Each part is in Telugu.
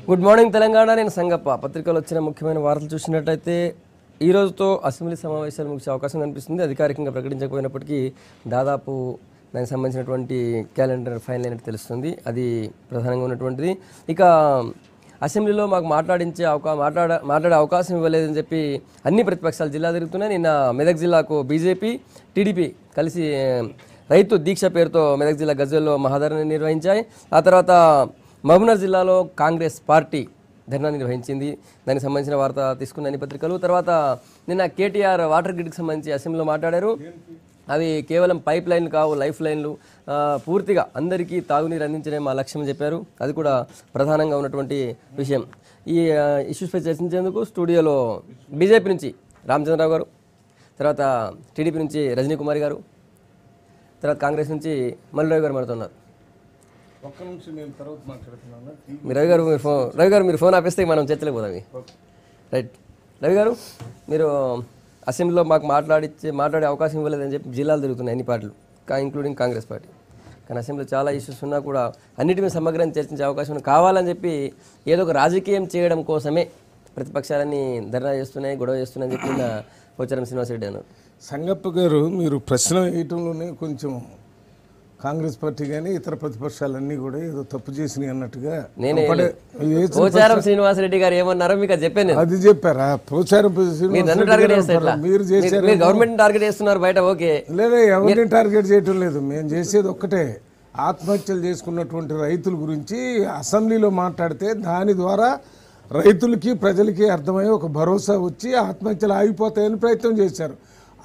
Good morning Telangana. నేను సంగప్ప. పత్రికలు వచ్చిన ముఖ్యమైన వార్తలు చూసినట్టయితే ఈ రోజుతో అసెంబ్లీ సమావేశాలు ముగిసే అవకాశం కనిపిస్తుంది. అధికారికంగా ప్రకటించకపోయినప్పటికీ దాదాపు దానికి సంబంధించినటువంటి క్యాలెండర్ ఫైనల్ అయినట్టు తెలుస్తుంది. అది ప్రధానంగా ఉన్నటువంటిది. ఇక అసెంబ్లీలో మాకు మాట్లాడే అవకాశం ఇవ్వలేదని చెప్పి అన్ని ప్రతిపక్షాలు జిల్లా తిరుగుతున్నాయి. నిన్న మెదక్ జిల్లాకు బీజేపీ, టీడీపీ కలిసి రైతు దీక్ష పేరుతో మెదక్ జిల్లా గజ్వేల్లో మహాధరణ నిర్వహించాయి. ఆ తర్వాత మహబూబ్నగర్ జిల్లాలో కాంగ్రెస్ పార్టీ ధర్నా నిర్వహించింది. దానికి సంబంధించిన వార్త తీసుకున్న అన్ని పత్రికలు. తర్వాత నిన్న కేటీఆర్ వాటర్ గ్రిడ్కి సంబంధించి అసెంబ్లీలో మాట్లాడారు. అవి కేవలం పైప్ లైన్లు కావు, లైఫ్ లైన్లు, పూర్తిగా అందరికీ తాగునీరు అందించడమే మా లక్ష్యం చెప్పారు. అది కూడా ప్రధానంగా ఉన్నటువంటి విషయం. ఈ ఇష్యూస్పై చర్చించేందుకు స్టూడియోలో బీజేపీ నుంచి రామచంద్రరావు గారు, తర్వాత టీడీపీ నుంచి రజనీ కుమారి గారు, తర్వాత కాంగ్రెస్ నుంచి మల్లిరావు గారు మాట్లాడుతున్నారు. రవి గారు మీరు ఫోన్ ఆపేస్తే మనం చర్చలకు పోదాం. రైట్ రవి గారు, మీరు అసెంబ్లీలో మాకు మాట్లాడే అవకాశం ఇవ్వలేదని చెప్పి జిల్లాలు తిరుగుతున్నాయి అన్ని పార్టీలు, ఇంక్లూడింగ్ కాంగ్రెస్ పార్టీ. కానీ అసెంబ్లీలో చాలా ఇష్యూస్ ఉన్నా కూడా అన్నిటి మీద సమగ్రంగా చర్చించే అవకాశం కావాలని చెప్పి ఏదో ఒక రాజకీయం చేయడం కోసమే ప్రతిపక్షాలన్నీ ధర్నా చేస్తున్నాయి, గొడవ చేస్తున్నాయని చెప్పి పోచారం శ్రీనివాసరెడ్డి అన్నారు. సంగప్ప గారు, మీరు ప్రశ్న వేయటంలోనే కొంచెం కాంగ్రెస్ పార్టీ కానీ ఇతర ప్రతిపక్షాలన్నీ కూడా ఏదో తప్పు చేసినాయి అన్నట్టుగా. పోచారం శ్రీనివాసరెడ్డి గారు ఏమన్నారో మీకు చెప్పాను. అది చెప్పారా? పోచారం మీరు చేశారు, గవర్నమెంట్ టార్గెట్ చేస్తున్నారు బయట. ఓకే, లేదా ఎవరిని టార్గెట్ చేయటం లేదు. మేము చేసేది ఒక్కటే, ఆత్మహత్యలు చేసుకున్నటువంటి రైతుల గురించి అసెంబ్లీలో మాట్లాడితే దాని ద్వారా రైతులకి ప్రజలకి అర్థమయ్యే ఒక భరోసా వచ్చి ఆత్మహత్యలు ఆగిపోతాయని ప్రయత్నం చేశారు.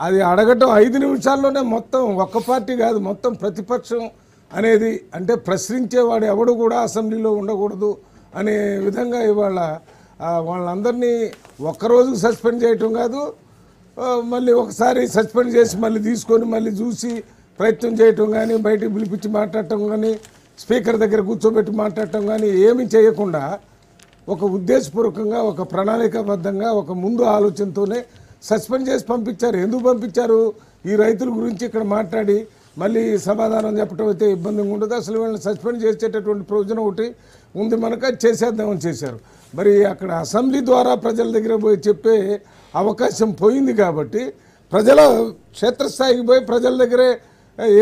అది అడగటం 5 నిమిషాల్లోనే మొత్తం ఒక్క పార్టీ కాదు, మొత్తం ప్రతిపక్షం అనేది, అంటే ప్రశ్నించేవాడు ఎవడు కూడా అసెంబ్లీలో ఉండకూడదు అనే విధంగా ఇవాళ వాళ్ళందరినీ ఒక్కరోజు సస్పెండ్ చేయటం కాదు, మళ్ళీ ఒకసారి సస్పెండ్ చేసి మళ్ళీ తీసుకొని మళ్ళీ చూసి ప్రయత్నం చేయటం కానీ, బయటికి పిలిపించి మాట్లాడటం కానీ, స్పీకర్ దగ్గర కూర్చోబెట్టి మాట్లాడటం కానీ ఏమీ చేయకుండా ఒక ఉద్దేశపూర్వకంగా, ఒక ప్రణాళికాబద్ధంగా, ఒక ముందు ఆలోచనతోనే సస్పెండ్ చేసి పంపించారు. ఎందుకు పంపించారు? ఈ రైతుల గురించి ఇక్కడ మాట్లాడి మళ్ళీ సమాధానం చెప్పడం అయితే ఇబ్బందిగా ఉండదు. అసలు వీళ్ళని సస్పెండ్ చేసేటటువంటి ప్రయోజనం ఒకటి ఉంది మనకు, అది చేసేద్దామని చేశారు. మరి అక్కడ అసెంబ్లీ ద్వారా ప్రజల దగ్గర పోయి చెప్పే అవకాశం పోయింది కాబట్టి ప్రజల క్షేత్రస్థాయికి పోయి ప్రజల దగ్గరే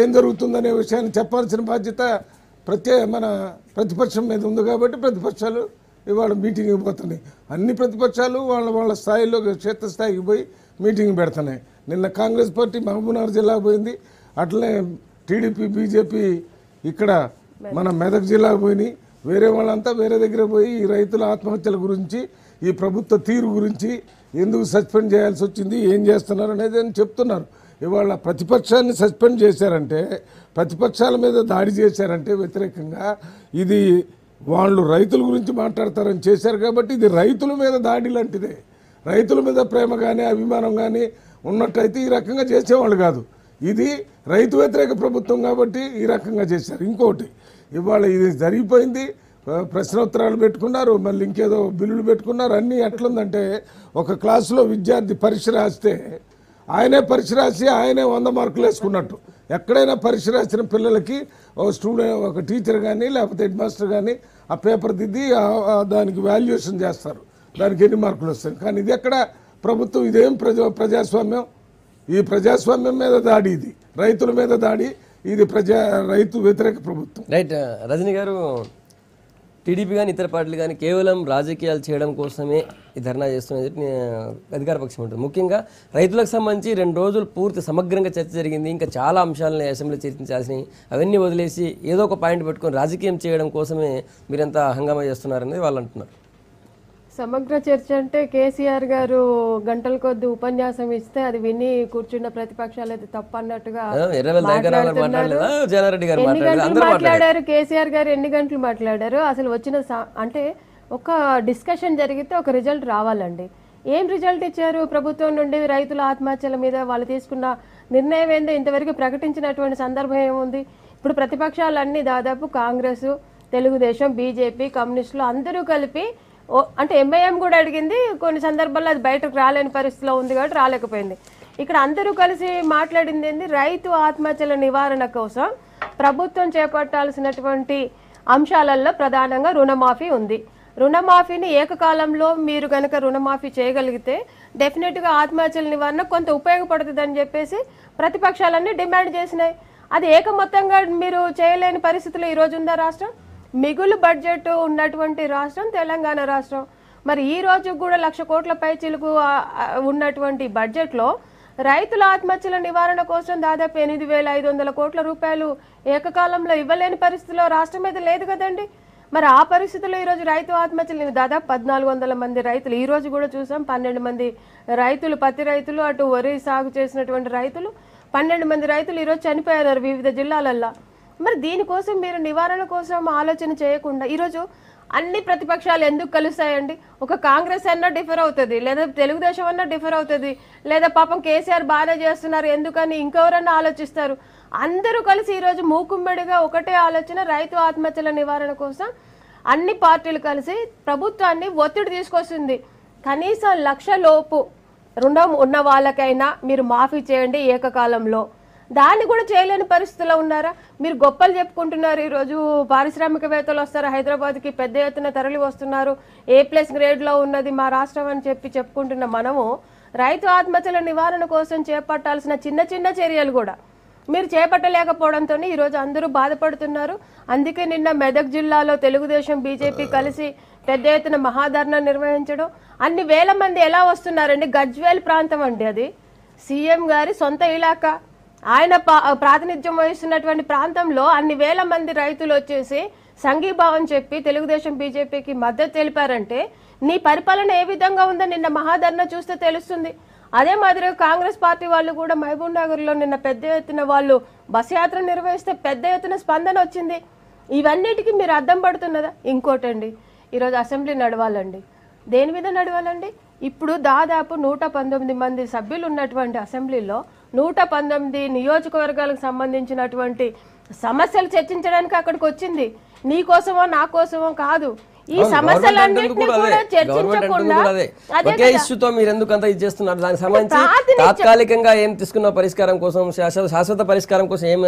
ఏం జరుగుతుందనే విషయాన్ని చెప్పాల్సిన బాధ్యత మన ప్రతిపక్షం మీద ఉంది. కాబట్టి ప్రతిపక్షాలు ఇవాళ మీటింగ్ పోతున్నాయి. అన్ని ప్రతిపక్షాలు వాళ్ళ స్థాయిలో క్షేత్రస్థాయికి పోయి మీటింగ్ పెడుతున్నాయి. నిన్న కాంగ్రెస్ పార్టీ మహబూబ్నగర్ జిల్లాకు పోయింది, అట్లనే టీడీపీ, బీజేపీ ఇక్కడ మన మెదక్ జిల్లాకు పోయినాయి. వేరే వాళ్ళంతా వేరే దగ్గర పోయి ఈ రైతుల ఆత్మహత్యల గురించి, ఈ ప్రభుత్వ తీరు గురించి, ఎందుకు సస్పెండ్ చేయాల్సి వచ్చింది, ఏం చేస్తున్నారు అనేది అని చెప్తున్నారు. ఇవాళ ప్రతిపక్షాన్ని సస్పెండ్ చేశారంటే, ప్రతిపక్షాల మీద దాడి చేశారంటే వ్యతిరేకంగా, ఇది వాళ్ళు రైతుల గురించి మాట్లాడతారని చేశారు. కాబట్టి ఇది రైతుల మీద దాడి లాంటిదే. రైతుల మీద ప్రేమ కానీ అభిమానం కానీ ఉన్నట్టయితే ఈ రకంగా చేసేవాళ్ళు కాదు. ఇది రైతు వ్యతిరేక ప్రభుత్వం కాబట్టి ఈ రకంగా చేశారు. ఇంకోటి, ఇవాళ ఇది జరిగిపోయింది, ప్రశ్నోత్తరాలు పెట్టుకున్నారు, మళ్ళీ ఇంకేదో బిల్లులు పెట్టుకున్నారు. అన్నీ ఎట్లుందంటే, ఒక క్లాసులో విద్యార్థి పరీక్ష రాస్తే ఆయనే పరీక్ష రాసి ఆయనే 100 మార్కులు వేసుకున్నట్టు. ఎక్కడైనా పరీక్ష రాసిన పిల్లలకి ఒక స్టూడెంట్, ఒక టీచర్ కానీ లేకపోతే హెడ్ మాస్టర్ కానీ ఆ పేపర్ దిద్ది దానికి వాల్యుయేషన్ చేస్తారు, దానికి ఎన్ని మార్కులు వస్తాయి. కానీ ఇది ఎక్కడ ప్రభుత్వం? ఇదేం ప్రజాస్వామ్యం? ఈ ప్రజాస్వామ్యం మీద దాడి, ఇది రైతుల మీద దాడి, ఇది రైతు వ్యతిరేక ప్రభుత్వం. రైట్ రజనీ గారు, టీడీపీ కానీ ఇతర పార్టీలు కానీ కేవలం రాజకీయాలు చేయడం కోసమే ఈ ధర్నా చేస్తున్నది అధికార పక్షం ఉంటుంది. ముఖ్యంగా రైతులకు సంబంధించి 2 రోజులు పూర్తి సమగ్రంగా చర్చ జరిగింది. ఇంకా చాలా అంశాలని అసెంబ్లీలో చర్చించాల్సినవి అవన్నీ వదిలేసి ఏదో ఒక పాయింట్ పెట్టుకొని రాజకీయం చేయడం కోసమే మీరంతా హంగామా చేస్తున్నారనేది వాళ్ళు అంటున్నారు. సమగ్ర చర్చ అంటే కేసీఆర్ గారు గంటల కొద్ది ఉపన్యాసం ఇస్తే అది విని కూర్చున్న ప్రతిపక్షాలు అయితే తప్పు అన్నట్టుగా మాట్లాడారు. కేసీఆర్ గారు ఎన్ని గంటలు మాట్లాడారు? అసలు వచ్చిన అంటే ఒక డిస్కషన్ జరిగితే ఒక రిజల్ట్ రావాలండి. ఏం రిజల్ట్ ఇచ్చారు ప్రభుత్వం నుండి? రైతుల ఆత్మహత్యల మీద వాళ్ళు తీసుకున్న నిర్ణయం ఏందో ఇంతవరకు ప్రకటించినటువంటి సందర్భం ఏముంది? ఇప్పుడు ప్రతిపక్షాలన్నీ దాదాపు కాంగ్రెస్, తెలుగుదేశం, బీజేపీ, కమ్యూనిస్టులు అందరూ కలిపి, అంటే ఎంఐఎం కూడా అడిగింది, కొన్ని సందర్భాల్లో అది బయటకు రాలేని పరిస్థితిలో ఉంది కాబట్టి రాలేకపోయింది. ఇక్కడ అందరూ కలిసి మాట్లాడింది ఏంది? రైతు ఆత్మహత్యల నివారణ కోసం ప్రభుత్వం చేపట్టాల్సినటువంటి అంశాలలో ప్రధానంగా రుణమాఫీ ఉంది. రుణమాఫీని ఏకకాలంలో మీరు కనుక రుణమాఫీ చేయగలిగితే డెఫినెట్గా ఆత్మహత్యల నివారణ కొంత ఉపయోగపడుతుందని చెప్పేసి ప్రతిపక్షాలన్నీ డిమాండ్ చేసినాయి. అది ఏకమొత్తంగా మీరు చేయలేని పరిస్థితులు ఈరోజు ఉందా రాష్ట్రం? మిగులు బడ్జెట్ ఉన్నటువంటి రాష్ట్రం తెలంగాణ రాష్ట్రం. మరి ఈ రోజు కూడా 1,00,000 కోట్ల పైచిలుకు ఉన్నటువంటి బడ్జెట్లో రైతుల ఆత్మహత్యల నివారణ కోసం దాదాపు 8,500 కోట్ల రూపాయలు ఏకకాలంలో ఇవ్వలేని పరిస్థితిలో రాష్ట్రం మీద లేదు కదండి. మరి ఆ పరిస్థితుల్లో ఈరోజు రైతు ఆత్మహత్యలు దాదాపు 1,400 మంది రైతులు, ఈ రోజు కూడా చూసాం 12 మంది రైతులు, పత్తి రైతులు, అటు వరి సాగు చేసినటువంటి రైతులు 12 మంది రైతులు ఈరోజు చనిపోయారు వివిధ జిల్లాలల్లో. మరి దీనికోసం మీరు నివారణ కోసం ఆలోచన చేయకుండా ఈరోజు అన్ని ప్రతిపక్షాలు ఎందుకు కలుస్తాయండి? ఒక కాంగ్రెస్ అన్నా డిఫర్ అవుతుంది, లేదా తెలుగుదేశం అన్నా డిఫర్ అవుతుంది, లేదా పాపం కేసీఆర్ బాగానే చేస్తున్నారు ఎందుకని ఇంకెవరన్నా ఆలోచిస్తారు. అందరూ కలిసి ఈరోజు మూకుమ్మడిగా ఒకటే ఆలోచన, రైతు ఆత్మహత్యల నివారణ కోసం అన్ని పార్టీలు కలిసి ప్రభుత్వాన్ని ఒత్తిడి తీసుకొస్తుంది. కనీసం 1,00,000 లోపు రుణం ఉన్న వాళ్ళకైనా మీరు మాఫీ చేయండి ఏకకాలంలో. దాన్ని కూడా చేయలేని పరిస్థితిలో ఉన్నారా? మీరు గొప్పలు చెప్పుకుంటున్నారు, ఈరోజు పారిశ్రామికవేత్తలు వస్తారు హైదరాబాద్కి, పెద్ద ఎత్తున తరలి వస్తున్నారు, A+ గ్రేడ్లో ఉన్నది మా రాష్ట్రం అని చెప్పుకుంటున్న మనము రైతు ఆత్మహత్యల నివారణ కోసం చేపట్టాల్సిన చిన్న చిన్న చర్యలు కూడా మీరు చేపట్టలేకపోవడంతో ఈరోజు అందరూ బాధపడుతున్నారు. అందుకే నిన్న మెదక్ జిల్లాలో తెలుగుదేశం బీజేపీ కలిసి పెద్ద ఎత్తున మహాధర్నా నిర్వహించడం. అన్ని వేల మంది ఎలా వస్తున్నారండి? గజ్వేల్ ప్రాంతం అండి, అది సీఎం గారి సొంత ఇలాకా, ఆయన ప్రాతినిధ్యం వహిస్తున్నటువంటి ప్రాంతంలో అన్ని వేల మంది రైతులు వచ్చేసి సంఘీభావం చెప్పి తెలుగుదేశం బీజేపీకి మద్దతు తెలిపారంటే నీ పరిపాలన ఏ విధంగా ఉందో నిన్న మహాధర్నా చూస్తే తెలుస్తుంది. అదే మాదిరిగా కాంగ్రెస్ పార్టీ వాళ్ళు కూడా మహబూబ్ నగర్లో నిన్న పెద్ద ఎత్తున వాళ్ళు బస్ యాత్ర నిర్వహిస్తే పెద్ద ఎత్తున స్పందన వచ్చింది. ఇవన్నిటికీ మీరు అద్దం పడుతున్నదా? ఇంకోటండి, ఈరోజు అసెంబ్లీ నడవాలండి. దేని మీద నడవాలండి? ఇప్పుడు దాదాపు 119 మంది సభ్యులు ఉన్నటువంటి అసెంబ్లీలో 119 నియోజకవర్గాలకు సంబంధించినటువంటి సమస్యలు చర్చించడానికి అక్కడికి వచ్చింది. నీ కోసమో నా కోసమో కాదు. ఈ సమస్యలన్నింటినీ కూడా చర్చించకుండా ఒకే ఇష్యూతో మీరు ఎందుకు అంత ఇది చేస్తున్నారు? దానికి సంబంధించి తాత్కాలికంగా ఏం తీసుకున్న పరిష్కారం కోసం, శాశ్వత పరిష్కారం కోసం ఏం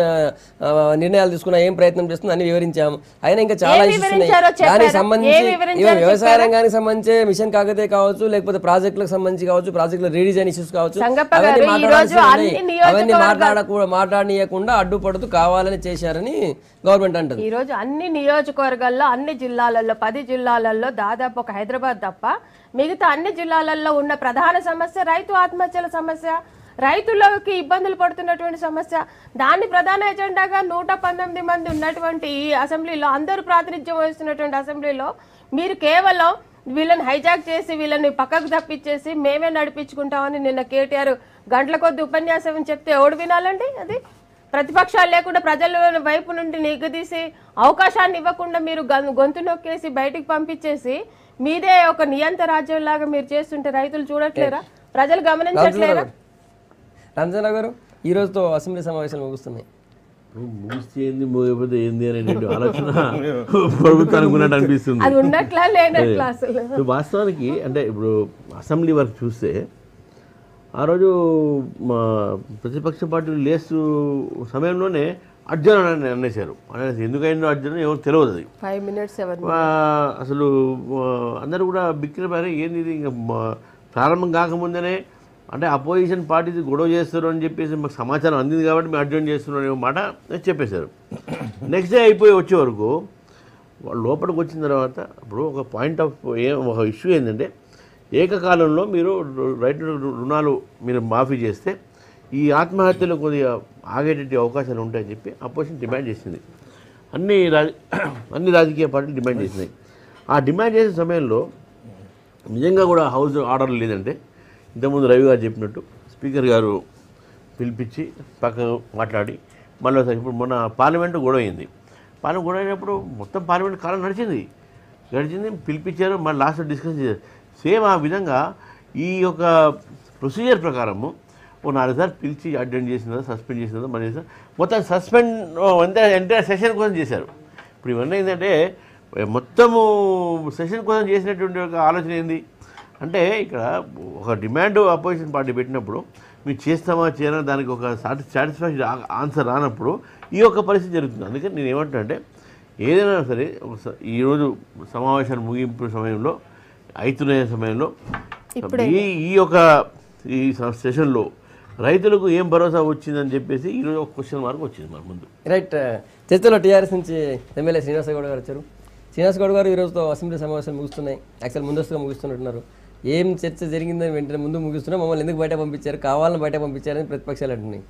నిర్ణయాలు తీసుకున్నా, ఏం ప్రయత్నం చేస్తున్నా అన్ని వివరించాము. అయినా ఇంకా చాలా ఇష్యూస్ ఉన్నాయి. దానికి సంబంధించి వ్యవసాయ రంగానికి సంబంధించి మిషన్ కాకతీయ కావచ్చు, లేకపోతే ప్రాజెక్టులకు సంబంధించి కావచ్చు, ప్రాజెక్టుల రీడిజైన్ ఇష్యూస్ కావచ్చు, అవన్నీ మాట్లాడనీయకుండా అడ్డుపడుతూ కావాలని చేశారని గవర్నమెంట్ అంటుంది. ఈ రోజు అన్ని నియోజకవర్గాల్లో, అన్ని జిల్లాలలో, 10 జిల్లాలలో దాదాపు ఒక హైదరాబాద్ తప్ప మిగతా అన్ని జిల్లాలలో ఉన్న ప్రధాన సమస్య రైతు ఆత్మహత్యల సమస్య, రైతులకి ఇబ్బందులు పడుతున్నటువంటి సమస్య. దాన్ని ప్రధాన ఎజెండాగా 119 మంది ఉన్నటువంటి ఈ అసెంబ్లీలో, అందరూ ప్రాతినిధ్యం వహిస్తున్నటువంటి అసెంబ్లీలో మీరు కేవలం వీళ్ళని హైజాక్ చేసి వీళ్ళని పక్కకు తప్పించేసి మేమే నడిపించుకుంటామని నిన్న కేటీఆర్ గంటల కొద్ది ఉపన్యాసం చెప్తే ఎవడు వినాలండి? అది ప్రతిపక్షాలు లేకుండా ప్రజల వైపు నుండి నిగదీసి అవకాశాన్ని ఇవ్వకుండా మీరు గొంతు నొక్కేసి బయటికి పంపించేసి మీదే ఒక నియంత రాజ్యం లాగా మీరు చేస్తుంటే రైతులు చూడట్లేరా? ప్రజలు గమనించట్లేరా? రంజనా గారు, ఈ రోజుతో అసెంబ్లీ సమావేశాలు ముగుస్తున్నాయి. ముగిస్తే ఏంది, ముగిపోతే ఏంది అనేటువంటి ఆలోచన ప్రభుత్వానికి ఉన్నట్టు అనిపిస్తుంది. అది ఉన్నట్లా లేనట్లా అసలు వాస్తవానికి. అంటే ఇప్పుడు అసెంబ్లీ వరకు చూస్తే ఆ రోజు మా ప్రతిపక్ష పార్టీలు లేస్తూ సమయంలోనే అర్జున్ అని అనేసారు. అనేసి ఎందుకైందో అర్జున్ ఎవరు తెలియదు. అది 5 minutes 7 అసలు అందరూ కూడా బిక్కిరిపోయారు. ఏంది ఇది, ఇంకా ప్రారంభం కాకముందనే అంటే అపోజిషన్ పార్టీస్ గొడవ చేస్తారు అని చెప్పేసి మాకు సమాచారం అందింది కాబట్టి మేము అర్జున్ చేస్తున్నాం అనే మాట చెప్పేశారు. నెక్స్ట్ డే అయిపోయి వచ్చే వరకు వాళ్ళు లోపలికి వచ్చిన తర్వాత ఇప్పుడు ఒక పాయింట్ ఆఫ్ ఒక ఇష్యూ ఏంటంటే, ఏకకాలంలో మీరు రైతు రుణాలు మీరు మాఫీ చేస్తే ఈ ఆత్మహత్యలు కొద్దిగా ఆగేటట్టు అవకాశాలు ఉంటాయని చెప్పి అపోజిషన్ డిమాండ్ చేసింది. అన్ని రాజకీయ పార్టీలు డిమాండ్ చేసినాయి. ఆ డిమాండ్ చేసే సమయంలో నిజంగా కూడా హౌస్ ఆర్డర్ లేదంటే, ఇంతకుముందు రవి గారు చెప్పినట్టు స్పీకర్ గారు పిలిపించి పక్కకు మాట్లాడి మళ్ళీ ఇప్పుడు మొన్న పార్లమెంటు గొడవ అయింది. పార్లమెంట్ గొడవ అయినప్పుడు మొత్తం పార్లమెంట్ కాలం నడిచింది, పిలిపించారు, మళ్ళీ లాస్ట్ డిస్కషన్ చేశారు. సేమ్ ఆ విధంగా ఈ యొక్క ప్రొసీజర్ ప్రకారము ఓ 4 సార్లు పిలిచి అటెండ్ చేసినదా, సస్పెండ్ చేసినదా, మళ్ళీ మొత్తం సస్పెండ్ ఎంటైర్ సెషన్ కోసం చేశారు. ఇప్పుడు ఇవన్నీ ఏంటంటే మొత్తము సెషన్ కోసం చేసినటువంటి ఒక ఆలోచన ఏంది అంటే, ఇక్కడ ఒక డిమాండ్ అపోజిషన్ పార్టీ పెట్టినప్పుడు మీరు చేస్తామా చేయనా దానికి ఒక సాటిస్ఫాక్షన్ ఆన్సర్ రానప్పుడు ఈ యొక్క పరిస్థితి జరుగుతుంది. అందుకని నేను ఏమంటున్నా అంటే, ఏదైనా సరే ఈరోజు సమావేశాన్ని ముగింపు సమయంలో అవుతున్న సమయంలో ఈ యొక్క ఈ సెషన్లో రైతులకు ఏం భరోసా వచ్చిందని చెప్పేసి ఈరోజు ఒక క్వశ్చన్ మార్క్ వచ్చింది మన ముందు. రైట్, చర్చలో టీఆర్ఎస్ నుంచి ఎమ్మెల్యే శ్రీనివాస గౌడ్ గారు వచ్చారు. శ్రీనివాస గౌడ్ గారు ఈరోజుతో అసెంబ్లీ సమావేశాలు ముగుస్తున్నాయి, యాక్చువల్ ముందస్తుగా ముగుస్తున్నట్టున్నారు. ఏం చర్చ జరిగిందని వెంటనే ముందు ముగిస్తున్నా మమ్మల్ని ఎందుకు బయట పంపించారు, కావాలని బయట పంపించారని ప్రతిపక్షాలు అంటున్నాయి.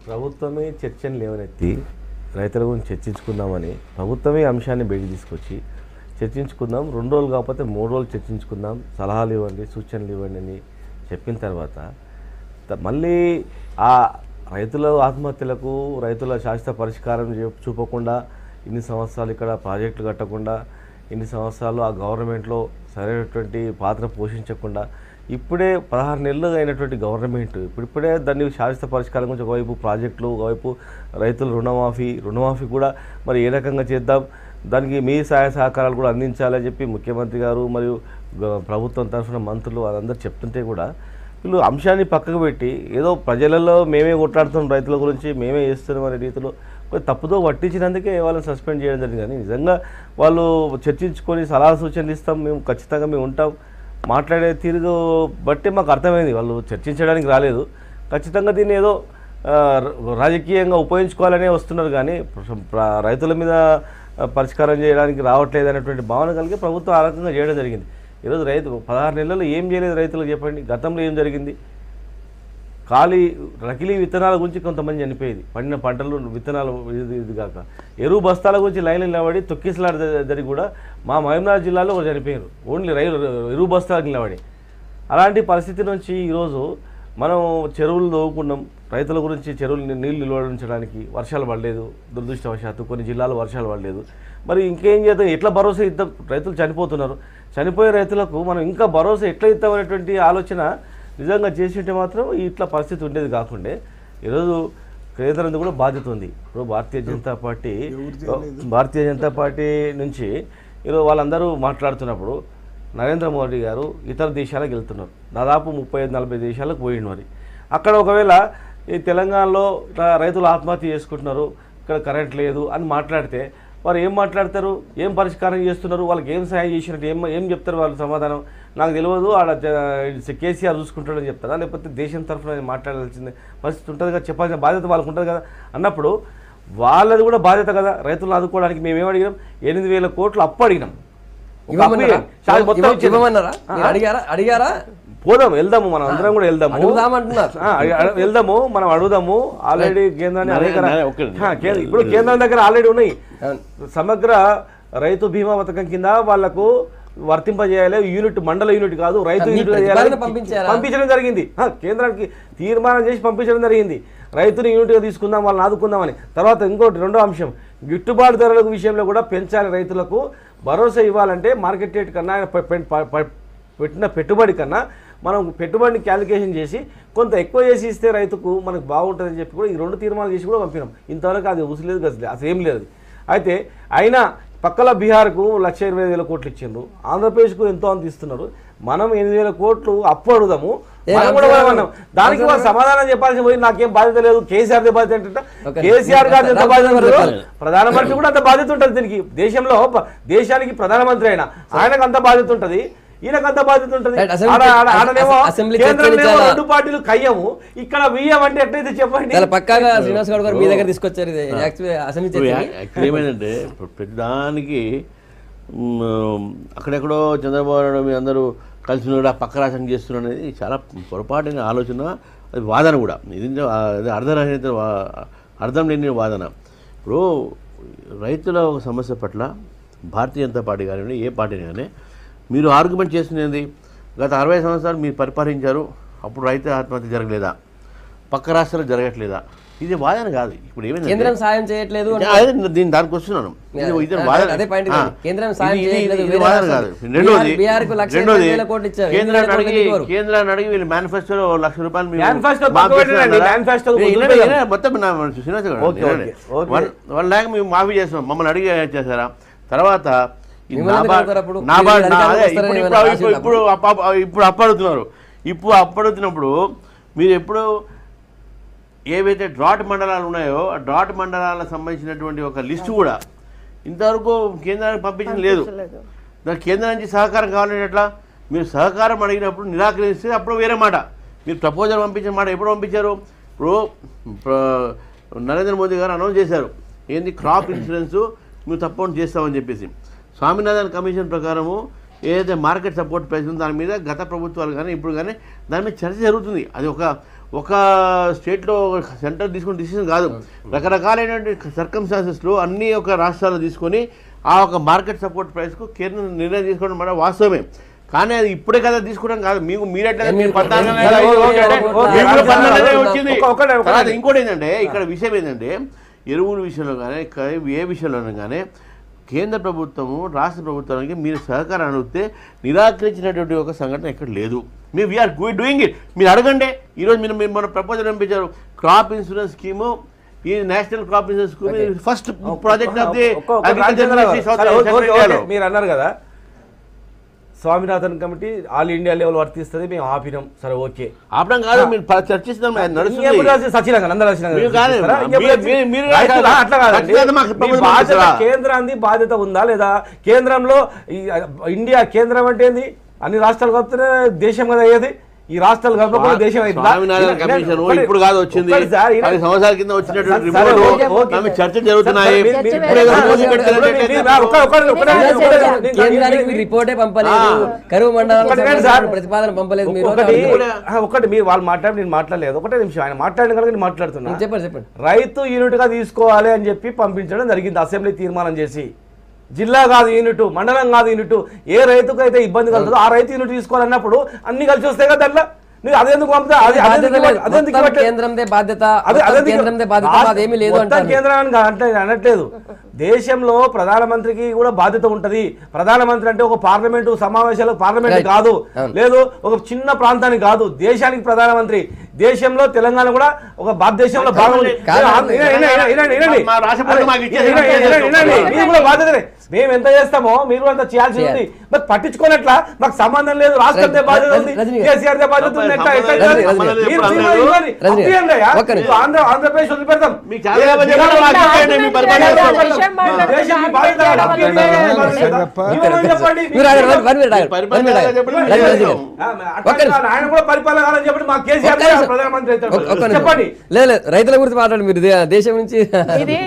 ప్రభుత్వమే చర్చను లేవనెత్తి రైతుల గురించి చర్చించుకుందామని ప్రభుత్వమే అంశాన్ని బయట తీసుకొచ్చి చర్చించుకుందాం, 2 రోజులు కాకపోతే 3 రోజులు చర్చించుకుందాం, సలహాలు ఇవ్వండి, సూచనలు ఇవ్వండి అని చెప్పిన తర్వాత మళ్ళీ ఆ రైతుల ఆత్మహత్యలకు రైతుల శాశ్వత పరిష్కారం చూపకుండా ఇన్ని సంవత్సరాలు ఇక్కడ ప్రాజెక్టులు కట్టకుండా ఇన్ని సంవత్సరాలు ఆ గవర్నమెంట్లో సరైనటువంటి పాత్ర పోషించకుండా ఇప్పుడే 16 నెలలు అయినటువంటి గవర్నమెంట్ ఇప్పుడే దాన్ని శాశ్వత పరిష్కారం గురించి ఒకవైపు ప్రాజెక్టులు, ఒకవైపు రైతుల రుణమాఫీ కూడా మరి ఏ రకంగా చేద్దాం, దానికి మీ సహాయ సహకారాలు కూడా అందించాలని చెప్పి ముఖ్యమంత్రి గారు మరియు ప్రభుత్వం తరఫున మంత్రులు వాళ్ళందరూ చెప్తుంటే కూడా వీళ్ళు అంశాన్ని పక్కకు పెట్టి ఏదో ప్రజలలో మేమే కొట్లాడుతున్నాం రైతుల గురించి, మేమే చేస్తున్నాం అనే రీతిలో తప్పుదో పట్టించినందుకే వాళ్ళని సస్పెండ్ చేయడం జరిగింది. కానీ నిజంగా వాళ్ళు చర్చించుకొని సలహా సూచనలు ఇస్తాం, మేము ఖచ్చితంగా మేము ఉంటాం, మాట్లాడే తీరు బట్టి మాకు అర్థమైంది వాళ్ళు చర్చించడానికి రాలేదు, ఖచ్చితంగా దీన్ని ఏదో రాజకీయంగా ఉపయోగించుకోవాలనే వస్తున్నారు. కానీ రైతుల మీద పరిష్కారం చేయడానికి రావట్లేదు అనేటువంటి భావన కలిగి ప్రభుత్వం ఆ రకంగా చేయడం జరిగింది. ఈరోజు 16 నెలల్లో ఏం చేయలేదు రైతులకు చెప్పండి. గతంలో ఏం జరిగింది? నకిలీ విత్తనాల గురించి కొంతమంది చనిపోయేది, పండిన పంటలు విత్తనాలు ఇది కాక ఎరువు బస్తాల గురించి లైన్లు నిలబడి తొక్కిసలాట జరిగి కూడా మా మహబూబ్నగర్ జిల్లాలో ఒకరు చనిపోయారు, ఓన్లీ ఎరువు బస్తాలకు నిలబడి. అలాంటి పరిస్థితి నుంచి ఈరోజు మనం చెరువులు తవ్వుకున్నాం, రైతుల గురించి చెరువులు నీళ్ళు నిల్వడించడానికి వర్షాలు పడలేదు, దురదృష్టవశాత్తు కొన్ని జిల్లాలో వర్షాలు పడలేదు. మరి ఇంకేం చేద్దాం, ఎట్లా భరోసా ఇద్దాం, రైతులు చనిపోతున్నారు, చనిపోయే రైతులకు మనం ఇంకా భరోసా ఎట్లా ఇద్దామనేటువంటి ఆలోచన నిజంగా చేసింటే మాత్రం ఇట్లా పరిస్థితి ఉండేది కాకుండా ఈరోజు కేంద్రం కూడా బాధ్యత ఉంది. ఇప్పుడు భారతీయ జనతా పార్టీ నుంచి ఈరోజు వాళ్ళందరూ మాట్లాడుతున్నప్పుడు నరేంద్ర మోడీ గారు ఇతర దేశాలకు వెళ్తున్నారు, దాదాపు 35-40 దేశాలకు పోయిండు. మరి అక్కడ ఒకవేళ ఈ తెలంగాణలో ఇట్లా రైతులు ఆత్మహత్య చేసుకుంటున్నారు, ఇక్కడ కరెంట్ లేదు అని మాట్లాడితే వారు ఏం మాట్లాడతారు, ఏం పరిష్కారం చేస్తున్నారు, వాళ్ళకి ఏం సహాయం చేసినట్టు ఏం చెప్తారు వాళ్ళు సమాధానం? నాకు తెలియదు, ఆడ కేసీఆర్ చూసుకుంటాడని చెప్తారా, లేకపోతే దేశం తరఫున మాట్లాడాల్సిన పరిస్థితి ఉంటుంది కదా, చెప్పాల్సిన బాధ్యత వాళ్ళకు ఉంటుంది కదా. అన్నప్పుడు వాళ్ళది కూడా బాధ్యత కదా రైతులను ఆదుకోవడానికి. మేమేం అడిగినాం, 8,000 కోట్లు అప్పు అడిగినాం. అడిగారా? పోదాం, వెళ్దాము, మనం అందరం కూడా వెళ్దాము, మనం అడుగుదాము. ఆల్రెడీ కేంద్రాన్ని ఇప్పుడు కేంద్రం దగ్గర ఆల్రెడీ ఉన్నాయి, సమగ్ర రైతు బీమా పథకం కింద వాళ్లకు వర్తింపజేయాలి. మండల యూనిట్ కాదు, రైతు యూనిట్ పంపించడం జరిగింది. కేంద్రానికి తీర్మానం చేసి పంపించడం జరిగింది, రైతుని యూనిట్గా తీసుకుందాం, వాళ్ళని ఆదుకుందామని. తర్వాత ఇంకోటి 2వ అంశం, గిట్టుబాటు ధరల విషయంలో కూడా పెంచాలి. రైతులకు భరోసా ఇవ్వాలంటే మార్కెట్ రేట్ కన్నా పెట్టిన పెట్టుబడి కన్నా మనం పెట్టుబడిని క్యాలిక్యులేషన్ చేసి కొంత ఎక్కువ చేసి ఇస్తే రైతుకు మనకు బాగుంటుందని చెప్పి కూడా ఈ 2 తీర్మానాలు చేసి కూడా పంపినాం. ఇంతవరకు అది ఉసులేదు, గసలేదు, అసలు ఏం లేదు. అయితే అయినా పక్కల బీహార్కు 1,20,000 కోట్లు ఇచ్చిండ్రు, ఆంధ్రప్రదేశ్కు ఎంతో అంత ఇస్తున్నారు. మనం 8,000 కోట్లు అప్పు అడుగుదాము, దానికి వాళ్ళు సమాధానం చెప్పాల్సి పోయి నాకేం బాధ్యత లేదు, కేసీఆర్ బాధ్యత ఏంటంటే కేసీఆర్ గారు ఎంత బాధ్యత ఉంటుందో ప్రధానమంత్రి కూడా అంత బాధ్యత ఉంటుంది. దీనికి దేశానికి ప్రధానమంత్రి అయినా ఆయనకు అంత బాధ్యత ఉంటుంది, ఈయనకు అంత బాధ్యత ఉంటుంది. కేంద్రంలో 2 పార్టీలు కయ్యము, ఇక్కడ బియ్యం అంటే ఎట్లయితే చెప్పండి. పక్కాగా శ్రీనివాస్ గౌడ్ గారు మీ దగ్గర తీసుకొచ్చారు. ఏమైందంటే ప్రతిదానికి అక్కడెక్కడో చంద్రబాబు నాయుడు మీ అందరూ కలిసి కూడా పక్క రాష్ట్రం చేస్తున్నారు అనేది చాలా పొరపాటైన ఆలోచన, అది వాదన కూడా. ఇది అర్థం లేని వాదన. ఇప్పుడు రైతుల ఒక సమస్య పట్ల భారతీయ జనతా పార్టీ కానీ ఏ పార్టీ కానీ మీరు ఆర్గ్యుమెంట్ చేస్తున్నది, గత 60 సంవత్సరాలు మీరు పరిపాలించారు, అప్పుడు రైతు ఆత్మహత్య జరగలేదా, పక్క రాష్ట్రాలు జరగట్లేదా? ఇది వాదన కాదు. ఇప్పుడు ఏమైంది, కేంద్రం సాయం చేయట్లేదు, దానికి వస్తున్నాను. కేంద్రాన్ని అడిగి వీళ్ళు మేనిఫెస్టోలో 1,00,000 రూపాయలు మొత్తం 1 lakh మేము మాఫీ చేస్తాం, మమ్మల్ని అడిగి చేశారా? తర్వాత ఇప్పుడు అప్పడుతున్నారు. ఇప్పుడు అప్పడుతున్నప్పుడు మీరు ఎప్పుడు ఏవైతే డ్రాట్ మండలాలు ఉన్నాయో ఆ డ్రాట్ మండలాలకు సంబంధించినటువంటి ఒక లిస్టు కూడా ఇంతవరకు కేంద్రానికి పంపించింది లేదు. దానికి కేంద్రం నుంచి సహకారం కావాలంటే ఎట్లా? మీరు సహకారం అడిగినప్పుడు నిరాకరిస్తే అప్పుడు వేరే మాట. మీరు ప్రపోజల్ పంపించిన మాట ఎప్పుడు పంపించారు? ఇప్పుడు నరేంద్ర మోదీ గారు అనౌన్స్ చేశారు ఏంది, క్రాప్ ఇన్సూరెన్స్ మేము తప్పకుండా చేస్తామని చెప్పేసి. స్వామినాథన్ కమిషన్ ప్రకారము ఏదైతే మార్కెట్ సపోర్ట్ ప్రైస్ ఉందో దాని మీద గత ప్రభుత్వాలు కానీ ఇప్పుడు కానీ దాని మీద చర్చ జరుగుతుంది. అది ఒక స్టేట్లో సెంటర్ తీసుకున్న డిసిషన్ కాదు. రకరకాలైనటువంటి సర్కమ్స్టాన్సెస్లో అన్ని ఒక రాష్ట్రాలు తీసుకొని ఆ ఒక మార్కెట్ సపోర్ట్ ప్రైస్కు కేంద్రం నిర్ణయం తీసుకోవడం మాట వాస్తవమే. కానీ అది ఇప్పుడే కదా తీసుకోవడం కాదు. ఇంకోటి ఏంటంటే ఇక్కడ విషయం ఏంటంటే ఎరువుల విషయంలో కానీ ఏ విషయంలోనూ కానీ కేంద్ర ప్రభుత్వము రాష్ట్ర ప్రభుత్వానికి మీరు సహకారం అడిగితే నిరాకరించినటువంటి ఒక సంఘటన ఎక్కడ లేదు. మీరు వీఆర్ డూయింగ్ ఇట్. మీరు అడగండి. ఈరోజు మీరు మన ప్రపోజల్ పంపించారు క్రాప్ ఇన్సూరెన్స్ స్కీము. ఈ national crop insurance scheme first project of the agriculture. మీరు అన్నారు కదా Swaminathan committee all India level వర్తిస్తుంది, మేము ఆపినాం. సరే ఓకే, ఆపడం కాదు, మీరు చర్చిస్తున్నాం. కేంద్రాన్ని బాధ్యత ఉందా లేదా? కేంద్రంలో ఇండియా కేంద్రం అంటే ఏంది? అన్ని రాష్ట్రాలు కలిపితే దేశం కదా అయ్యేది. ఈ రాష్ట్రాలు కలపకుండా దేశం ఇప్పుడు కాదు వచ్చింది, 10 సంవత్సరాల కింద వచ్చినటువంటి చర్చ జరుగుతున్నాయి. రిపోర్టే పంపలేదు, కరువు మండలం ప్రతిపాదన పంపలేదు. ఒకటి మీరు వాళ్ళు మాట్లాడి నేను మాట్లాడలేదు. ఒకటే నిమిషం, ఆయన మాట్లాడిన కనుక నేను మాట్లాడుతున్నా. చెప్పండి. రైతు యూనిట్ గా తీసుకోవాలి అని చెప్పి పంపించడం జరిగింది అసెంబ్లీ తీర్మానం చేసి. జిల్లా కాదు యూనిట్, మండలం కాదు యూనిట్. ఏ రైతుకు అయితే ఇబ్బంది కలుగుతుందో ఆ రైతు యూనిట్ తీసుకోవాలన్నప్పుడు అన్ని కలిసి వస్తాయి కదా దాంట్లో. అదెందుకు పంపుతా? కేంద్రందే బాధ్యత, అదేమీ లేదు కేంద్రానికి అనట్లేదు. దేశంలో ప్రధానమంత్రికి కూడా బాధ్యత ఉంటది. ప్రధానమంత్రి అంటే ఒక పార్లమెంటు సమావేశాలకు పార్లమెంట్ కాదు, లేదు ఒక చిన్న ప్రాంతానికి కాదు, దేశానికి ప్రధానమంత్రి. దేశంలో తెలంగాణ కూడా ఒక భారతదేశంలో భాగం. మీరు కూడా బాధ్యతనే. మేము ఎంత చేస్తామో మీరు అంత చేయాల్సి ఉంది. మరి పట్టించుకోనట్లా మాకు సంబంధం లేదు. రాష్ట్రంతో బాధ్యత ఉంది, కేసీఆర్ బాధ్యత ఉంది. ఆంధ్రప్రదేశ్ వదిలిపెడతాం. ఆయన కూడా పరిపాలన చెప్పండి. మా కేసీఆర్ ప్రధానమంత్రి చెప్పండి. లేదు, రైతుల గురించి మాట్లాడండి మీరు. దేశం నుంచి ఇది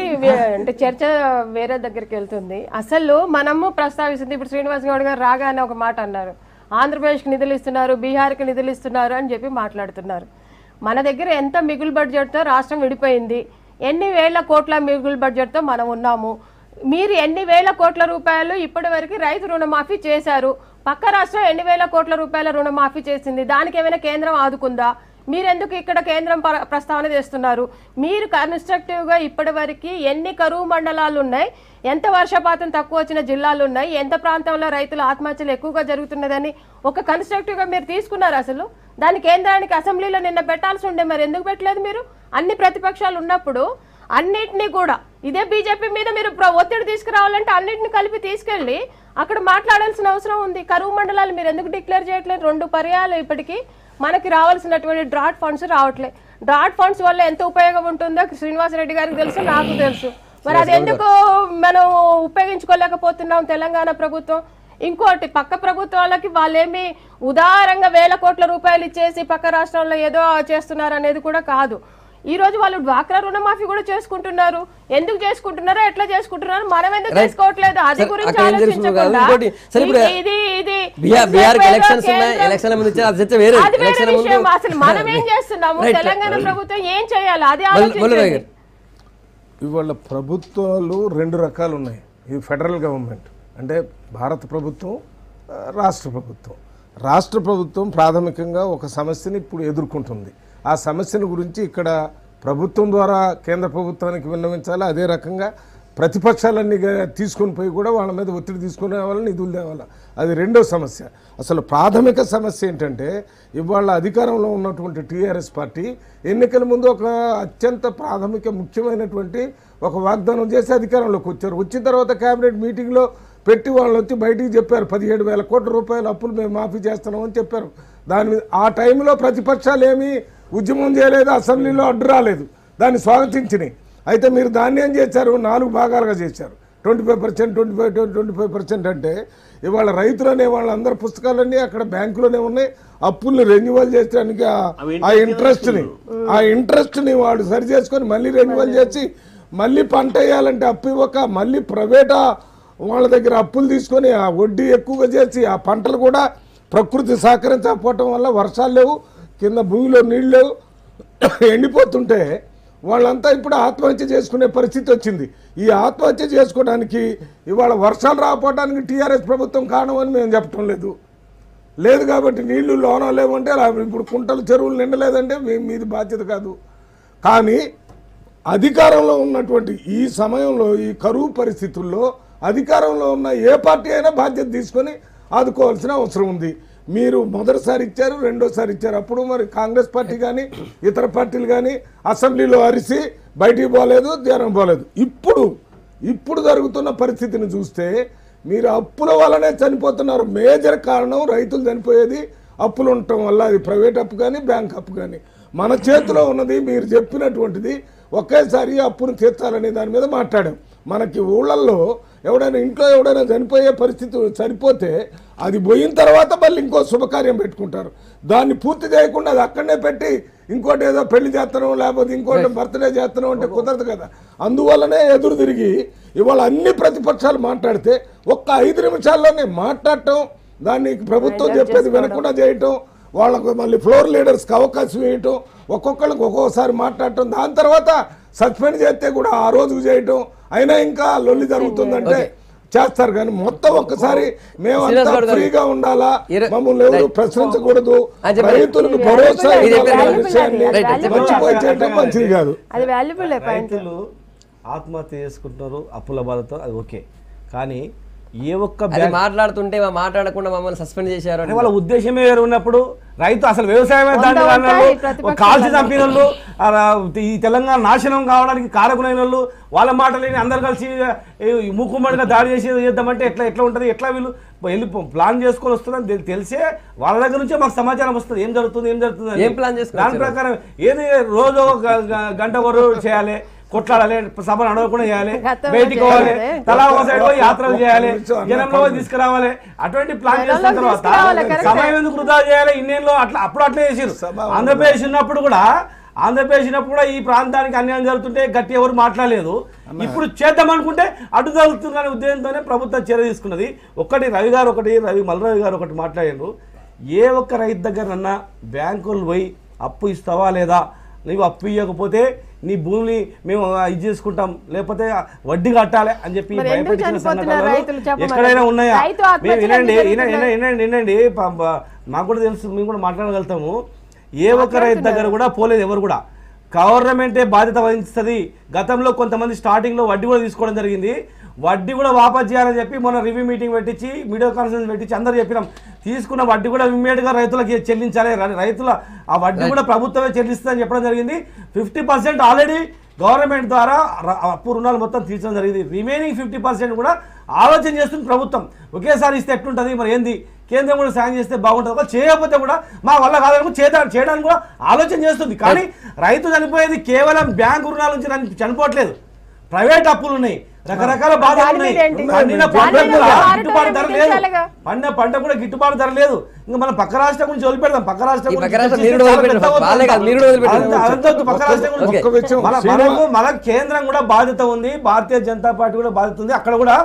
అంటే చర్చ వేరే దగ్గరికి వెళ్తుంది. అసలు మనము ప్రస్తావిస్తుంది. ఇప్పుడు శ్రీనివాస్ గౌడ్ గారు రాగానే ఒక మాట అన్నారు, ఆంధ్రప్రదేశ్కి నిధులు ఇస్తున్నారు, బీహార్కి నిధులు ఇస్తున్నారు అని చెప్పి మాట్లాడుతున్నారు. మన దగ్గర ఎంత మిగులు బడ్జెట్తో రాష్ట్రం విడిపోయింది, ఎన్ని వేల కోట్ల మిగులు బడ్జెట్తో మనం ఉన్నాము. మీరు ఎన్ని వేల కోట్ల రూపాయలు ఇప్పటి వరకు రైతు రుణమాఫీ చేశారు. పక్క రాష్ట్రం ఎన్ని వేల కోట్ల రూపాయల రుణమాఫీ చేసింది. దానికి ఏమైనా కేంద్రం ఆదుకుందా? మీరెందుకు ఇక్కడ కేంద్రం ప్రస్తావన చేస్తున్నారు? మీరు కన్స్ట్రక్టివ్గా ఇప్పటి వరకు ఎన్ని కరువు మండలాలు ఉన్నాయి, ఎంత వర్షపాతం తక్కువ వచ్చిన జిల్లాలు ఉన్నాయి, ఎంత ప్రాంతంలో రైతుల ఆత్మహత్యలు ఎక్కువగా జరుగుతున్నదని ఒక కన్స్ట్రక్టివ్గా మీరు తీసుకున్నారు. అసలు దాని కేంద్రానికి అసెంబ్లీలో నిన్న పెట్టాల్సి ఉండే, మరి ఎందుకు పెట్టలేదు మీరు? అన్ని ప్రతిపక్షాలు ఉన్నప్పుడు అన్నిటినీ కూడా ఇదే బీజేపీ మీద మీరు ఒత్తిడి తీసుకురావాలంటే అన్నిటిని కలిపి తీసుకెళ్ళి అక్కడ మాట్లాడాల్సిన అవసరం ఉంది. కరువు మండలాలు మీరు ఎందుకు డిక్లేర్ చేయట్లేదు? 2 పర్యాలు ఇప్పటికీ మనకి రావాల్సినటువంటి డ్రాట్ ఫండ్స్ రావట్లేదు. డ్రాట్ ఫండ్స్ వల్ల ఎంత ఉపయోగం ఉంటుందో శ్రీనివాసరెడ్డి గారికి తెలుసు, నాకు తెలుసు. మరి అది ఎందుకు మనం ఉపయోగించుకోలేకపోతున్నాం తెలంగాణ ప్రభుత్వం? ఇంకోటి, పక్క ప్రభుత్వాలకి వాళ్ళేమి ఉదారంగా వేల కోట్ల రూపాయలు ఇచ్చేసి పక్క రాష్ట్రాల్లో ఏదో చేస్తున్నారు అనేది కూడా కాదు. ఈ రోజు వాళ్ళు డ్వాక్రా రుణమాఫీ కూడా చేసుకుంటున్నారు. ఎందుకు చేసుకుంటున్నారో, ఎట్లా చేసుకుంటున్నారో మనం ఎందుకు చేసుకోవట్లేదు? అది గురించి ఆలోచించకుండా అసలు మనం ఏం చేస్తున్నాము, తెలంగాణ ప్రభుత్వం ఏం చేయాలి అది ఆలోచించాలి. ఇవాళ ప్రభుత్వాలు 2 రకాలు ఉన్నాయి. ఇది ఫెడరల్ గవర్నమెంట్ అంటే భారత ప్రభుత్వం, రాష్ట్ర ప్రభుత్వం. రాష్ట్ర ప్రభుత్వం ప్రాథమికంగా ఒక సమస్యని ఇప్పుడు ఎదుర్కొంటుంది. ఆ సమస్యల గురించి ఇక్కడ ప్రభుత్వం ద్వారా కేంద్ర ప్రభుత్వానికి విన్నవించాలి. అదే రకంగా ప్రతిపక్షాలన్నీ తీసుకొని పోయి కూడా వాళ్ళ మీద ఒత్తిడి తీసుకునే వాళ్ళని నిధులు తేవాలి. అది రెండో సమస్య. అసలు ప్రాథమిక సమస్య ఏంటంటే ఇవాళ అధికారంలో ఉన్నటువంటి టీఆర్ఎస్ పార్టీ ఎన్నికల ముందు ఒక అత్యంత ప్రాథమిక ముఖ్యమైనటువంటి ఒక వాగ్దానం చేసి అధికారంలోకి వచ్చారు. వచ్చిన తర్వాత కేబినెట్ మీటింగ్లో పెట్టి వాళ్ళు వచ్చి బయటికి చెప్పారు 17,000 కోట్ల రూపాయల అప్పులు మేము మాఫీ చేస్తున్నామని చెప్పారు. దాని మీద ఆ టైంలో ప్రతిపక్షాలు ఏమీ ఉద్యమం చేయలేదు, అసెంబ్లీలో అడ్డు రాలేదు, దాన్ని స్వాగతించినాయి. అయితే మీరు దాన్ని ఏం చేశారు, 4 భాగాలుగా చేశారు. 25%, 25% అంటే ఇవాళ రైతులు అనే వాళ్ళందరి పుస్తకాలన్నీ అక్కడ బ్యాంకులోనే ఉన్నాయి. అప్పుల్ని రెన్యువల్ చేయడానికి ఆ ఇంట్రెస్ట్ని వాడు సరి చేసుకొని మళ్ళీ రెన్యువల్ చేసి మళ్ళీ పంట వేయాలంటే అప్పు ఇవ్వక మళ్ళీ ప్రైవేటా వాళ్ళ దగ్గర అప్పులు తీసుకొని ఆ వడ్డీ ఎక్కువగా చేసి ఆ పంటలు కూడా ప్రకృతి సహకరించకపోవటం వల్ల వర్షాలు లేవు, కింద భూమిలో నీళ్ళు లేవు, ఎండిపోతుంటే వాళ్ళంతా ఇప్పుడు ఆత్మహత్య చేసుకునే పరిస్థితి వచ్చింది. ఈ ఆత్మహత్య చేసుకోవడానికి ఇవాళ వర్షాలు రాకపోవడానికి టీఆర్ఎస్ ప్రభుత్వం కారణం అని మేము చెప్పటం లేదు కాబట్టి నీళ్లు లోన లేవంటే ఇప్పుడు కుంటలు చెరువులు నిండలేదంటే మీది బాధ్యత కాదు. కానీ అధికారంలో ఉన్నటువంటి ఈ సమయంలో ఈ కరువు పరిస్థితుల్లో అధికారంలో ఉన్న ఏ పార్టీ అయినా బాధ్యత తీసుకొని ఆదుకోవాల్సిన అవసరం ఉంది. మీరు మొదటిసారి ఇచ్చారు, రెండోసారి ఇచ్చారు. అప్పుడు మరి కాంగ్రెస్ పార్టీ కానీ ఇతర పార్టీలు కానీ అసెంబ్లీలో అరిసి బయటికి పోలేదు, ధ్యానం పోలేదు. ఇప్పుడు జరుగుతున్న పరిస్థితిని చూస్తే మీరు అప్పుల వల్లనే చనిపోతున్నారు. మేజర్ కారణం రైతులు చనిపోయేది అప్పులు ఉండటం వల్ల. అది ప్రైవేట్ అప్పు కానీ బ్యాంక్ అప్పు కానీ. మన చేతిలో ఉన్నది మీరు చెప్పినటువంటిది ఒకేసారి అప్పును తీర్చాలనే దాని మీద మాట్లాడాం. మనకి ఊళ్ళల్లో ఇంట్లో ఎవడైనా చనిపోయే పరిస్థితి సరిపోతే అది పోయిన తర్వాత మళ్ళీ ఇంకో శుభకార్యం పెట్టుకుంటారు. దాన్ని పూర్తి చేయకుండా అది అక్కడనే పెట్టి ఇంకోటి ఏదో పెళ్లి చేస్తాను లేకపోతే ఇంకోటి బర్త్డే చేస్తాను అంటే కుదరదు కదా. అందువల్లనే ఎదురు తిరిగి ఇవాళ అన్ని ప్రతిపక్షాలు మాట్లాడితే ఒక్క 5 నిమిషాల్లోనే మాట్లాడటం, దాన్ని ప్రభుత్వం చెప్పేది వినకుండా చేయటం, వాళ్ళకు మళ్ళీ ఫ్లోర్ లీడర్స్కి అవకాశం ఇవ్వటం, ఒక్కొక్కరికి ఒక్కొక్కసారి మాట్లాడటం, దాని తర్వాత సస్పెండ్ చేస్తే కూడా ఆ రోజుకు చేయటం, అయినా ఇంకా లొల్లి జరుగుతుందంటే చేస్తారు. కానీ మొత్తం ఒక్కసారి మేమంతా ఫ్రీగా ఉండాలా, మమ్మల్ని ఎవరు ప్రశ్నించకూడదు, రైతులకు భరోసా విషయాన్ని మర్చిపోయి చేయటం మంచిది కాదు. రైతులు ఆత్మహత్య చేసుకుంటున్నారు అప్పుల బాధతో, అది ఓకే. కానీ ఏ ఒక్క మాట్లాడుతుంటే మాట్లాడకుండా మమ్మల్ని సస్పెండ్ చేశారు అంటే వాళ్ళ ఉద్దేశమే వేరు ఉన్నప్పుడు రైతు అసలు వ్యవసాయమే దాన్ని కాల్చి చంపిన వాళ్ళు, ఈ తెలంగాణ నాశనం కావడానికి కారకులైన వాళ్ళు, వాళ్ళ మాటలేని అందరు కలిసి మూకుమ్మడిగా దాడి చేద్దామంటే ఎట్లా ఉంటుంది? ఎట్లా వీళ్ళు వెళ్ళి ప్లాన్ చేసుకొని వస్తుందని తెలిసే వాళ్ళ దగ్గర నుంచే మాకు సమాచారం వస్తుంది ఏం జరుగుతుంది దాని ప్రకారం. ఏది రోజు గంట వరకు చేయాలి, కొట్లాడాలి, సభను అడగకుండా చేయాలి, బయటికి పోవాలి, తలా ఒక సైడ్ పోయి యాత్రలు చేయాలి, జనంలో తీసుకురావాలి. అటువంటి ప్లాన్ చేసిన తర్వాత సమయం ఎందుకు వృధా చేయాలి? ఇన్నేళ్ళు అప్పుడు అట్లే చేసారు. ఆంధ్రప్రదేశ్ ఉన్నప్పుడు కూడా ఈ ప్రాంతానికి అన్యాయం జరుగుతుంటే గట్టి ఎవరు మాట్లాడలేదు. ఇప్పుడు చేద్దామనుకుంటే అడ్డు జరుగుతుందనే ఉద్దేశంతోనే ప్రభుత్వం చర్య తీసుకున్నది. మల్లారావు గారు ఒకటి మాట్లాడారు. ఏ ఒక్క రైతు దగ్గరన్నా బ్యాంకులు పోయి అప్పు ఇస్తావా లేదా, నీవు అప్పు ఇవ్వకపోతే నీ భూమిని మేము ఇది చేసుకుంటాం, లేకపోతే వడ్డీ కట్టాలి అని చెప్పి భయపెట్టిన సంఘటనలు ఎక్కడైనా ఉన్నాయా? మేము వినండి, మాకు కూడా తెలుసు, మేము కూడా మాట్లాడగలుగుతాము. ఏ ఒక్క రైతు దగ్గర కూడా పోలేదు ఎవరు కూడా. గవర్నమెంటే బాధ్యత వహిస్తుంది. గతంలో కొంతమంది స్టార్టింగ్లో వడ్డీ కూడా తీసుకోవడం జరిగింది. వడ్డీ కూడా వాపస్ చేయాలని చెప్పి మొన్న రివ్యూ మీటింగ్ పెట్టించి వీడియో కాన్ఫరెన్స్ పెట్టించి అందరూ చెప్పినాం. తీసుకున్న వడ్డీ కూడా ఇమ్మీడియట్గా రైతులకి చెల్లించాలి, రైతుల ఆ వడ్డీ కూడా ప్రభుత్వమే చెల్లిస్తుందని చెప్పడం జరిగింది. 50% ఆల్రెడీ గవర్నమెంట్ ద్వారా అప్పు రుణాలు మొత్తం తీర్చడం జరిగింది. రిమైనింగ్ 50% కూడా ఆలోచన చేస్తుంది ప్రభుత్వం. ఒకేసారి ఇస్తే ఎట్లుంటుంది, మరి ఏంది కేంద్రం కూడా సాయం చేస్తే బాగుంటుంది, చేయకపోతే కూడా మా వల్ల కాదని చేయడానికి కూడా ఆలోచన చేస్తుంది. కానీ రైతు చనిపోయేది కేవలం బ్యాంకు రుణాల నుంచి చనిపోవట్లేదు, ప్రైవేట్ అప్పులు ఉన్నాయి, రకరకాల బాధలు ఉన్నాయి. పండిన పంట కూడా గిట్టుబాటు ధర లేదు. ఇంకా మనం పక్క రాష్ట్రం గురించి వదిలిపెడదాం. పక్క రాష్ట్రం మన కేంద్రం కూడా బాధ్యత ఉంది, భారతీయ జనతా పార్టీ కూడా బాధ్యత ఉంది. అక్కడ కూడా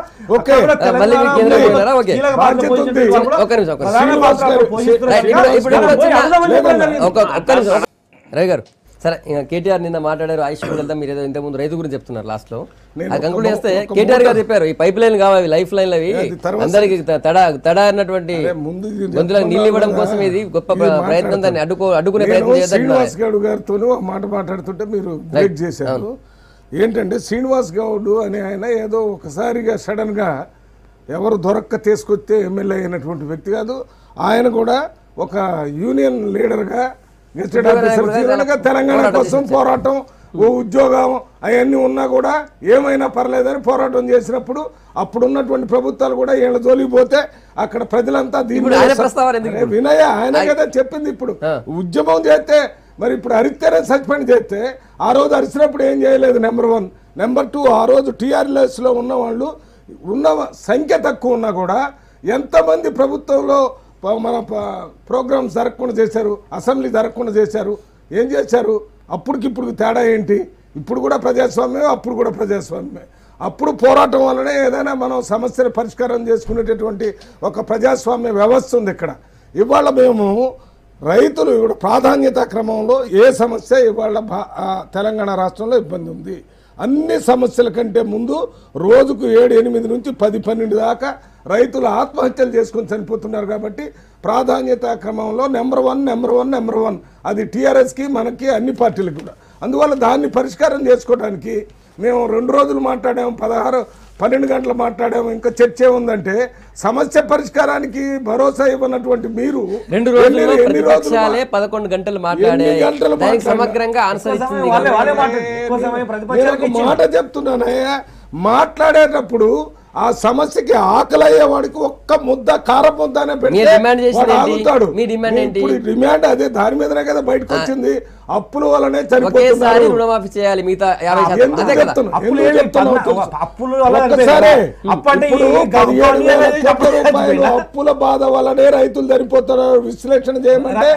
రవి గారు సరే, కేటీఆర్ నిన్న మాట్లాడారు, ఆయుష్ వెళ్తాం, మీరు ఏదో ఇంతకుముందు రైతు గురించి చెప్తున్నారు. లాస్ట్ లో కంక్లూడ్ చేస్తే కేటీఆర్ గారు చెప్పారు ఈ పైప్ లైన్ కావాలి, లైఫ్ లైన్లు అవి అందరికి తడా అన్నటువంటి గొంతులకు నీళ్ళు ఇవ్వడం కోసం ఇది గొప్ప ప్రయత్నం, దాన్ని అడ్డుకునే ప్రయత్నం చేద్దాం. శ్రీనివాస్ గౌడ్ గారితో మాట మాట్లాడుతుంటే మీరు బ్రేక్ చేశారు. ఏంటంటే శ్రీనివాస్ గౌడ్ అనే ఆయన ఏదో ఒకసారిగా సడన్ గా ఎవరు దొరక్క తీసుకొస్తే ఎమ్మెల్యే అయినటువంటి వ్యక్తి కాదు. ఆయన కూడా ఒక యూనియన్ లీడర్గా తెలంగాణ కోసం పోరాటం, ఓ ఉద్యోగం అవన్నీ ఉన్నా కూడా ఏమైనా పర్లేదని పోరాటం చేసినప్పుడు అప్పుడున్నటువంటి ప్రభుత్వాలు కూడా వీళ్ళ జోలికి పోతే అక్కడ ప్రజలంతా వినయ ఆయన కదా చెప్పింది. ఇప్పుడు ఉద్యమం చేస్తే మరి ఇప్పుడు అరిస్తేనే సస్పెండ్ చేస్తే ఆ రోజు అరిసినప్పుడు ఏం చేయలేదు. నెంబర్ 1. నెంబర్ 2, ఆ రోజు టీఆర్ఎస్లో ఉన్న వాళ్ళు ఉన్న సంఖ్య తక్కువ ఉన్నా కూడా ఎంతమంది ప్రభుత్వంలో మన ప్రోగ్రామ్స్ జరగకుండా చేశారు, అసెంబ్లీ జరగకుండా చేశారు, ఏం చేశారు? అప్పటికిప్పుడు తేడా ఏంటి? ఇప్పుడు కూడా ప్రజాస్వామ్యమే, అప్పుడు కూడా ప్రజాస్వామ్యమే. అప్పుడు పోరాటం వల్లనే ఏదైనా మనం సమస్యలు పరిష్కారం చేసుకునేటటువంటి ఒక ప్రజాస్వామ్య వ్యవస్థ ఉంది ఇక్కడ. ఇవాళ మేము రైతులు ఇప్పుడు ప్రాధాన్యత క్రమంలో ఏ సమస్య ఇవాళ తెలంగాణ రాష్ట్రంలో ఇబ్బంది ఉంది. అన్ని సమస్యల కంటే ముందు రోజుకు 7-8 నుంచి 10-12 దాకా రైతులు ఆత్మహత్యలు చేసుకొని చనిపోతున్నారు. కాబట్టి ప్రాధాన్యత క్రమంలో నెంబర్ వన్ అది టీఆర్ఎస్కి, మనకి, అన్ని పార్టీలకు కూడా. అందువల్ల దాన్ని పరిష్కారం చేసుకోవడానికి మేము 2 రోజులు మాట్లాడాము, 12 గంటలు మాట్లాడాము. ఇంకా చర్చ ఉందంటే సమస్య పరిష్కారానికి భరోసా ఇవ్వనటువంటి మీరు 2 రోజుల్లో ప్రతిపక్షాలే 11 గంటలు మాట్లాడే సమగ్రంగా ఆన్సర్ ఇస్తుంది. మాట చెప్తున్నానయ్యా, మాట్లాడేటప్పుడు ఆ సమస్యకి ఆకలయ్యే వాడికి ఒక్క ముద్ద కారం ముద్దనే ఆగుతాడు. ఇప్పుడు డిమాండ్ అదే, దాని మీదనే కదా బయటకు వచ్చింది. అప్పుల వల్లనే చనిపోతున్నారు. రుణమాఫీ చేయాలి మిగతా 50% అప్పుల బాధ వల్లనే రైతులు చనిపోతున్నారు. విశ్లేషణ చేయమంటే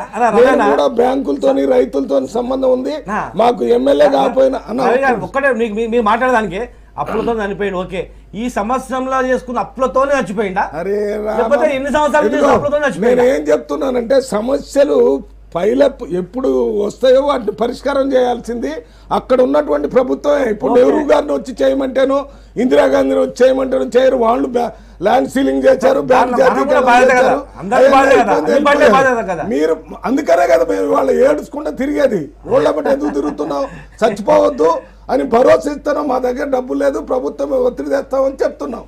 కూడా బ్యాంకులతో రైతులతో సంబంధం ఉంది. మాకు ఎమ్మెల్యే కాకపోయినా ఒక్కటే మీరు మాట్లాడడానికి అప్పులతో చనిపోయింది. ఓకే, ఈ సంవత్సరంలో చేసుకున్న అప్పులతోనే చచ్చిపోయిందా? లేకపోతే ఎన్ని సంవత్సరాలు? నేను ఏం చెప్తున్నానంటే సమస్యలు పైలప్ ఎప్పుడు వస్తాయో వాటిని పరిష్కారం చేయాల్సింది అక్కడ ఉన్నటువంటి ప్రభుత్వమే. ఇప్పుడు నెహ్రూ గారిని వచ్చి చేయమంటేను, ఇందిరాగాంధీని వచ్చి చేయమంటేను చేయరు. వాళ్ళు ల్యాండ్ సీలింగ్ చేశారు, బ్యాంక్ మీరు. అందుకనే కదా మేము వాళ్ళు ఏడుచుకుంటా తిరిగేది. ఊళ్ళ బట్టి ఎందుకు తిరుగుతున్నాం? చచ్చిపోవద్దు అని భరోసా ఇస్తున్నాం. మా దగ్గర డబ్బు లేదు, ప్రభుత్వం ఒత్తిడి తెస్తామని చెప్తున్నాం.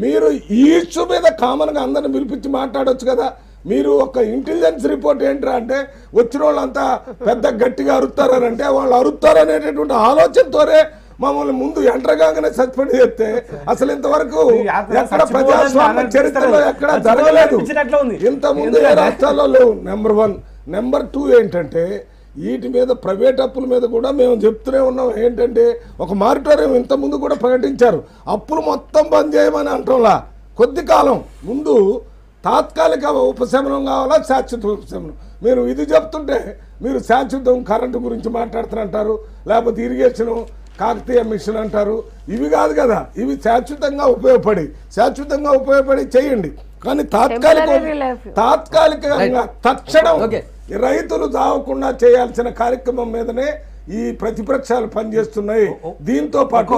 మీరు ఈ ఇష్యూ మీద కామన్గా అందరిని పిలిపించి మాట్లాడొచ్చు కదా. మీరు ఒక ఇంటెలిజెన్స్ రిపోర్ట్ ఏంట్రా అంటే వచ్చిన వాళ్ళంతా పెద్ద గట్టిగా అరుస్తారంటే వాళ్ళు అరుస్తారనేటటువంటి ఆలోచనతోనే మమ్మల్ని ముందు ఎంటర్గానే సస్పెండ్ చేస్తే అసలు ఇంతవరకు ఎక్కడ ప్రజాస్వామ్య చరిత్రలో ఎక్కడ జరగలేదు. ఇంత ముందు ఏ రాష్ట్రాల్లో లేవు. నెంబర్ 1. నెంబర్ 2 ఏంటంటే వీటి మీద ప్రైవేట్ అప్పుల మీద కూడా మేము చెప్తూనే ఉన్నాం. ఏంటంటే ఒక మారిటోరియం ఇంత ముందు కూడా ప్రకటించారు. అప్పులు మొత్తం బంద్ చేయమని అంటంలా. కొద్ది కాలం ముందు తాత్కాలిక ఉపశమనం కావాలా, శాశ్వత ఉపశమనం. మీరు ఇది చెప్తుంటే మీరు శాశ్వతం కరెంటు గురించి మాట్లాడుతున్నారు, లేకపోతే ఇరిగేషను, కాకతీయ మిషన్ అంటారు. ఇవి కాదు కదా, ఇవి శాశ్వతంగా ఉపయోగపడి చేయండి. కానీ తాత్కాలికంగా తక్షణం రైతులు దావకుండా చేయాల్సిన కార్యక్రమం మీదనే ఈ ప్రతిపక్షాలు పనిచేస్తున్నాయి. దీంతో పాటు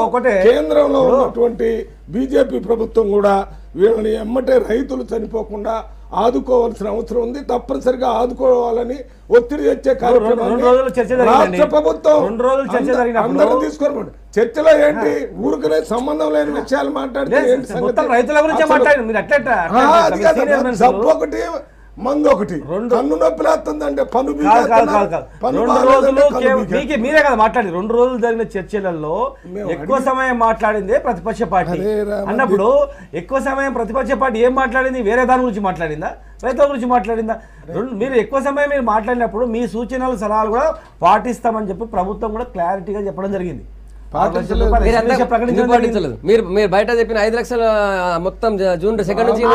కేంద్రంలో ఉన్నటువంటి బీజేపీ ప్రభుత్వం కూడా వీళ్ళని ఎమ్మటే రైతులు చనిపోకుండా ఆదుకోవాల్సిన అవసరం ఉంది. తప్పనిసరిగా ఆదుకోవాలని ఒత్తిడి తెచ్చే కార్యక్రమాన్ని రాష్ట్ర ప్రభుత్వం అందరూ తీసుకోవాలి. చర్చలో ఏంటి ఊరికనే సంబంధం లేని విషయాలు మాట్లాడితే సబ్బు ఒకటి మందు ఒకటి కన్ను నొప్పి లేస్తుందంటే మీరే కదా మాట్లాడి 2 రోజులు జరిగిన చర్చలలో ఎక్కువ సమయం మాట్లాడిందే ప్రతిపక్ష పార్టీ అన్నప్పుడు ఎక్కువ సమయం ప్రతిపక్ష పార్టీ ఏం మాట్లాడింది? వేరే దాని గురించి మాట్లాడిందా? రైతుల గురించి మాట్లాడిందా? మీరు ఎక్కువ సమయం మీరు మాట్లాడినప్పుడు మీ సూచనలు సలహాలు కూడా పాటిస్తామని చెప్పి ప్రభుత్వం కూడా క్లారిటీగా చెప్పడం జరిగింది. మీరు బయట చెప్పిన 5 లక్షల మొత్తం జూన్ 2 నుంచి 6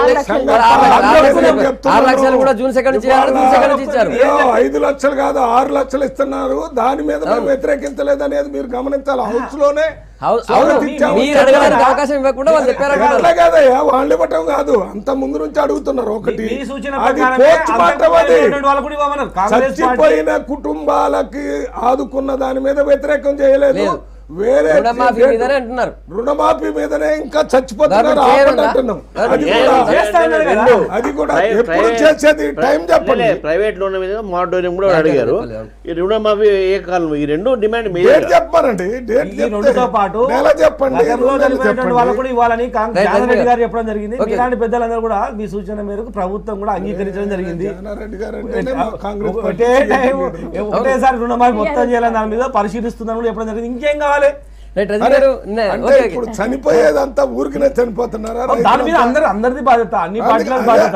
లక్షలు కూడా జూన్ 2 నుంచి ఇచ్చారు. 5 లక్షలు కాదు 6 లక్షలు ఇస్తున్నారు. దాని మీద వ్యతిరేకించలేదు అనేది మీరు గమనించాలి. హౌస్ లోనే అవకాశం ఇవ్వకుండా వాళ్ళు చెప్పారు కదయ్యా, వాళ్ళు ఇవ్వటం కాదు, అంత ముందు నుంచి అడుగుతున్నారు. ఒకటి చచ్చిపోయిన కుటుంబాలకి ఆదుకున్న దాని మీద వ్యతిరేకం చేయలేదు. వేరే రుణమాఫీ మీదనే ఇంకా చచ్చిపోతున్నారు అంటున్నాం. అది కూడా ఎప్పుడు చేసేది టైం చెప్పండి. ప్రైవేట్ లోన్ మీద మానిటోరియం కూడా అడిగారు. ఈ రుణమాఫీ ఏ కాలం? ఈ రెండు డిమాండ్ డేట్ చెప్పారండి. రెండుతో పాటు చెప్పండి. వాళ్ళు కూడా ఇవ్వాలని కాంగ్రెస్ రెడ్డి గారు చెప్పడం జరిగింది. ఇలాంటి పెద్దలందరూ కూడా మీ సూచన మేరకు ప్రభుత్వం కూడా అంగీకరించడం జరిగింది. ఒకటేసారి రుణమాఫీ మొత్తం చేయాలని దాని మీద పరిశీలిస్తుందని కూడా చెప్పడం జరిగింది. ఇంకేం కావాలి? ఇప్పుడు చనిపోయేదంతా ఊరికినే చనిపోతున్నారా? దాని మీద అందరిది బాధ్యత, అన్ని పార్టీల బాధ్యత.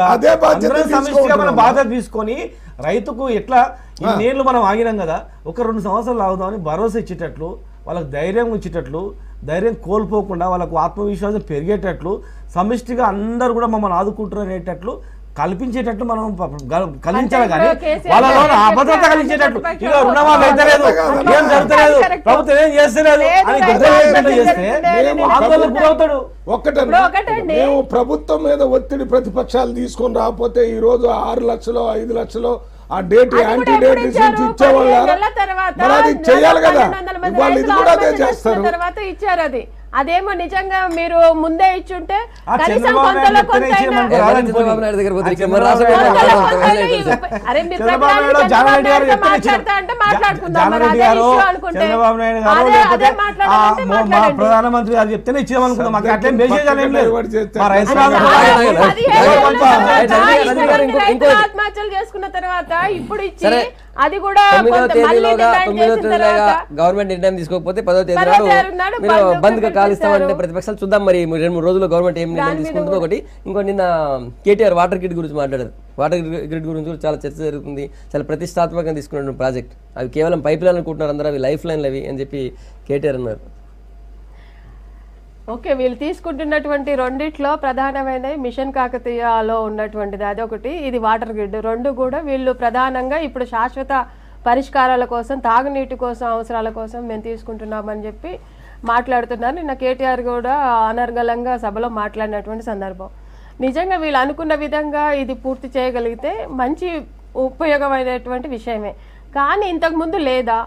బాధ్యత తీసుకొని రైతుకు ఎట్లా ఇన్నేళ్ళు మనం ఆగినాం కదా, ఒక 2 సంవత్సరాలు ఆగుదామని భరోసా ఇచ్చేటట్లు, వాళ్ళకి ధైర్యం ఇచ్చేటట్లు, ధైర్యం కోల్పోకుండా వాళ్ళకు ఆత్మవిశ్వాసం పెరిగేటట్లు సమిష్టిగా అందరూ కూడా మమ్మల్ని ఆదుకుంటారు అనేటట్లు కల్పించేటట్లు మనం కలిగించాలి. కానీ వాళ్ళలో అభద్రత కలిగించేటట్లు ఇక రుణమాఫీ అయితలేదు, ఏం జరుగుతలేదు, ప్రభుత్వం ఏం చేస్తలేదు అని చేస్తే ఆందోళనకు గురవుతాడు. ఒక్కటే మేము ప్రభుత్వం మీద ఒత్తిడి ప్రతిపక్షాలు తీసుకొని రాకపోతే ఈ రోజు 6 లక్షలు 5 లక్షలు ఆ డేట్ యాంటీ డేట్ ఇచ్చేవాళ్ళు అది చేయాలి కదా. వాళ్ళు ఇది కూడా అదే చేస్తారు. తర్వాత ఇచ్చారు అది. అదేమో నిజంగా మీరు ముందే ఇచ్చుంటే ప్రధానమంత్రి గారు చెప్తేనే ఇచ్చేమనుకుందాం. మాకు అట్లేం ఆత్మహత్యలు చేసుకున్న తర్వాత ఇప్పుడు ఇచ్చి అది కూడా గవర్నమెంట్ నిర్ణయం తీసుకోకపోతే 10వ తేదీ నాడు బంద్ కాలుస్తామంటే ప్రతిపక్షాలు చూద్దాం మరి 2-3 రోజుల్లో గవర్నమెంట్ ఏం నిర్ణయం తీసుకుంటుందో. ఒకటి ఇంకో నిన్న కేటీఆర్ వాటర్ గ్రిడ్ గురించి మాట్లాడారు. వాటర్ గ్రిడ్ గురించి చాలా చర్చ జరుగుతుంది. చాలా ప్రతిష్టాత్మకంగా తీసుకున్న ప్రాజెక్ట్. అవి కేవలం పైప్ లైన్ అనుకుంటున్నారు అందరూ, అవి లైఫ్ లైన్లు అవి అని చెప్పి కేటీఆర్ అన్నారు. ఓకే, వీళ్ళు తీసుకుంటున్నటువంటి రెండిట్లో ప్రధానమైన మిషన్ కాకతీయలో ఉన్నటువంటిది అదొకటి, ఇది వాటర్ గ్రిడ్. రెండు కూడా వీళ్ళు ప్రధానంగా ఇప్పుడు శాశ్వత పరిష్కారాల కోసం, తాగునీటి కోసం, అవసరాల కోసం మేము తీసుకుంటున్నామని చెప్పి మాట్లాడుతున్నారు. నిన్న కేటీఆర్ కూడా అనర్గళంగా సభలో మాట్లాడినటువంటి సందర్భం. నిజంగా వీళ్ళు అనుకున్న విధంగా ఇది పూర్తి చేయగలిగితే మంచి ఉపయోగమైనటువంటి విషయమే. కానీ ఇంతకుముందు లేదా,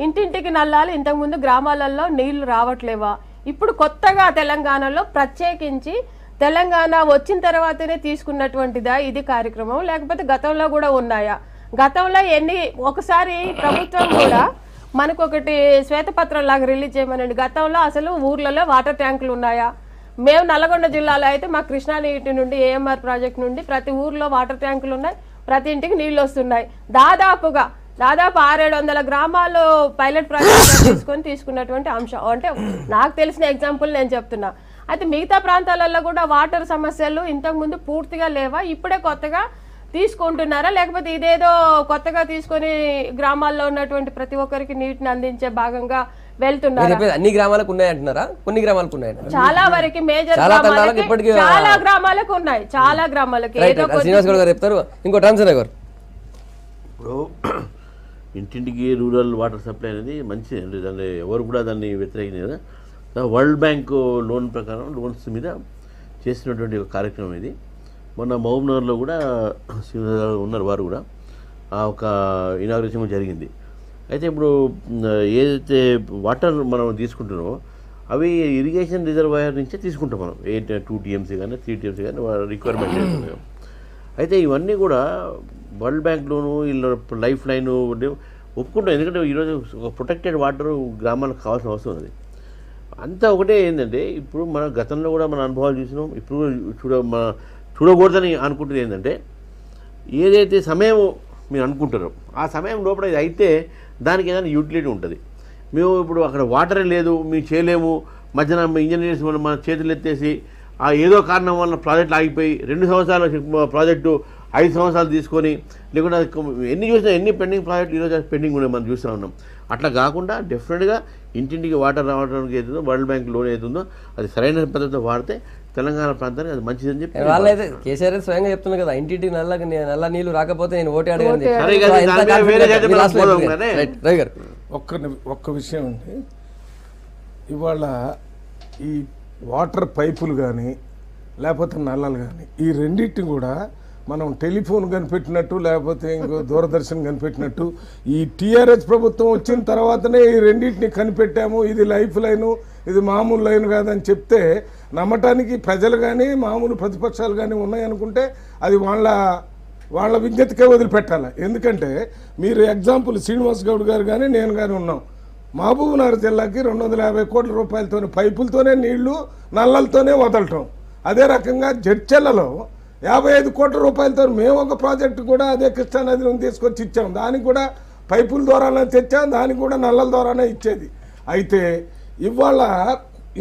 ఇంటింటికి నల్లాలు, ఇంతకుముందు గ్రామాలలో నీళ్లు రావట్లేవా? ఇప్పుడు కొత్తగా తెలంగాణలో ప్రత్యేకించి తెలంగాణ వచ్చిన తర్వాతనే తీసుకున్నటువంటిదా ఇది కార్యక్రమం, లేకపోతే గతంలో కూడా ఉన్నాయా? గతంలో ఒకసారి ప్రభుత్వం కూడా మనకు ఒకటి శ్వేతపత్రం లాగా రిలీజ్ చేయమనండి. గతంలో అసలు ఊర్లలో వాటర్ ట్యాంకులు ఉన్నాయా? మేము నల్గొండ జిల్లాలో అయితే మా కృష్ణా నీటి నుండి ఏఎంఆర్ ప్రాజెక్ట్ నుండి ప్రతి ఊర్లో వాటర్ ట్యాంకులు ఉన్నాయి, ప్రతి ఇంటికి నీళ్ళు వస్తున్నాయి. దాదాపు 600-700 గ్రామాలు పైలట్ ప్రాజెక్ట్ తీసుకున్నటువంటి అంశం. అంటే నాకు తెలిసిన ఎగ్జాంపుల్ నేను చెప్తున్నా. అయితే మిగతా ప్రాంతాలలో కూడా వాటర్ సమస్యలు ఇంతకుముందు పూర్తిగా లేవా? ఇప్పుడే కొత్తగా తీసుకుంటున్నారా? లేకపోతే ఇదేదో కొత్తగా తీసుకొని గ్రామాల్లో ఉన్నటువంటి ప్రతి ఒక్కరికి నీటిని అందించే భాగంగా వెళ్తున్నారు? అన్ని గ్రామాలకు ఉన్నాయంటున్నారా? కొన్ని గ్రామాలకు ఉన్నాయి, చాలా వరకు మేజర్ చాలా గ్రామాలకు ఉన్నాయి, చాలా గ్రామాలకి. శ్రీనివాస్ గౌడ్ గారు చెప్తారు. ఇంకో ట్రాన్స్ఫర్ గారు, ఇప్పుడు ఇంటింటికి రూరల్ వాటర్ సప్లై అనేది మంచిది అండి. దాన్ని ఎవరు కూడా దాన్ని వ్యతిరేకించారు కదా. వరల్డ్ బ్యాంక్ లోన్ ప్రకారం లోన్స్ మీద చేసినటువంటి ఒక కార్యక్రమం ఇది. మొన్న మహబూబ్నగర్లో కూడా ఉన్నారు వారు కూడా, ఒక ఇనాగ్రేషన్ జరిగింది. అయితే ఇప్పుడు ఏదైతే వాటర్ మనం తీసుకుంటున్నామో అవి ఇరిగేషన్ రిజర్వాయర్ నుంచే తీసుకుంటాం మనం. 2 TMC కానీ 3 TMC కానీ రిక్వైర్మెంట్ చేస్తున్నాం. అయితే ఇవన్నీ కూడా వరల్డ్ బ్యాంక్ లోను వీళ్ళ లైఫ్ లైన్ ఒప్పుకుంటాం. ఎందుకంటే ఈరోజు ఒక ప్రొటెక్టెడ్ వాటర్ గ్రామాలకు కావాల్సిన అవసరం ఉంది. అంతా ఒకటే ఏంటంటే ఇప్పుడు మన గతంలో కూడా మన అనుభవాలు చూసినాం, ఇప్పుడు చూడకూడదని అనుకుంటుంది ఏంటంటే ఏదైతే సమయం మీరు అనుకుంటారో ఆ సమయం లోపల ఇది అయితే దానికి ఏదైనా యూటిలిటీ ఉంటుంది. మేము ఇప్పుడు అక్కడ వాటరే లేదు, మేము చేయలేము, మధ్యన ఇంజనీర్స్ మన చేతులు ఎత్తేసి ఏదో కారణం వల్ల ప్రాజెక్టులు ఆగిపోయి 2 సంవత్సరాల ప్రాజెక్టు 5 సంవత్సరాలు తీసుకొని, లేకుండా ఎన్ని చూసినా ఎన్ని పెండింగ్ ప్రాజెక్టులు ఈరోజు పెండింగ్ ఉన్నాయి మనం చూస్తూ ఉన్నాం. అట్లా కాకుండా డెఫినెట్గా ఇంటింటికి వాటర్ రావడానికి ఏతుందో వరల్డ్ బ్యాంక్ లోన్ అవుతుందో అది సరైన పద్ధతిలో వాడితే తెలంగాణ ప్రాంతానికి అది మంచిదని చెప్పి వాళ్ళైతే కేసీఆర్ స్వయంగా చెప్తున్నారు కదా, ఇంటింటికి నల్ల నీళ్లు రాకపోతే నేను ఓటే అడగండి. ఒక్క విషయం అండి, ఇవాళ ఈ వాటర్ పైపులు కానీ లేకపోతే నల్లలు కానీ ఈ రెండింటిని కూడా మనం టెలిఫోన్ కనిపెట్టినట్టు లేకపోతే ఇంకో దూరదర్శన్ కనిపెట్టినట్టు ఈ టీఆర్ఎస్ ప్రభుత్వం వచ్చిన తర్వాతనే ఈ రెండింటిని కనిపెట్టాము, ఇది లైఫ్ లైను, ఇది మామూలు లైన్ కాదని చెప్తే నమ్మటానికి ప్రజలు కానీ మామూలు ప్రతిపక్షాలు కానీ ఉన్నాయనుకుంటే అది వాళ్ళ విజ్ఞతకే వదిలిపెట్టాలి. ఎందుకంటే మీరు ఎగ్జాంపుల్ శ్రీనివాస్ గౌడ్ గారు కానీ నేను కానీ ఉన్నాం. మహబూబ్నగర్ జిల్లాకి 250 కోట్ల రూపాయలతోనే పైపులతోనే నీళ్లు నల్లలతోనే వదలటం. అదే రకంగా జడ్చెల్లలో 55 కోట్ల రూపాయలతో మేము ఒక ప్రాజెక్టు కూడా అదే కృష్ణానది నుంచి తీసుకొచ్చి ఇచ్చాం. దానికి కూడా పైపుల ద్వారానే తెచ్చాం, దానికి కూడా నల్లల ద్వారానే ఇచ్చేది. అయితే ఇవాళ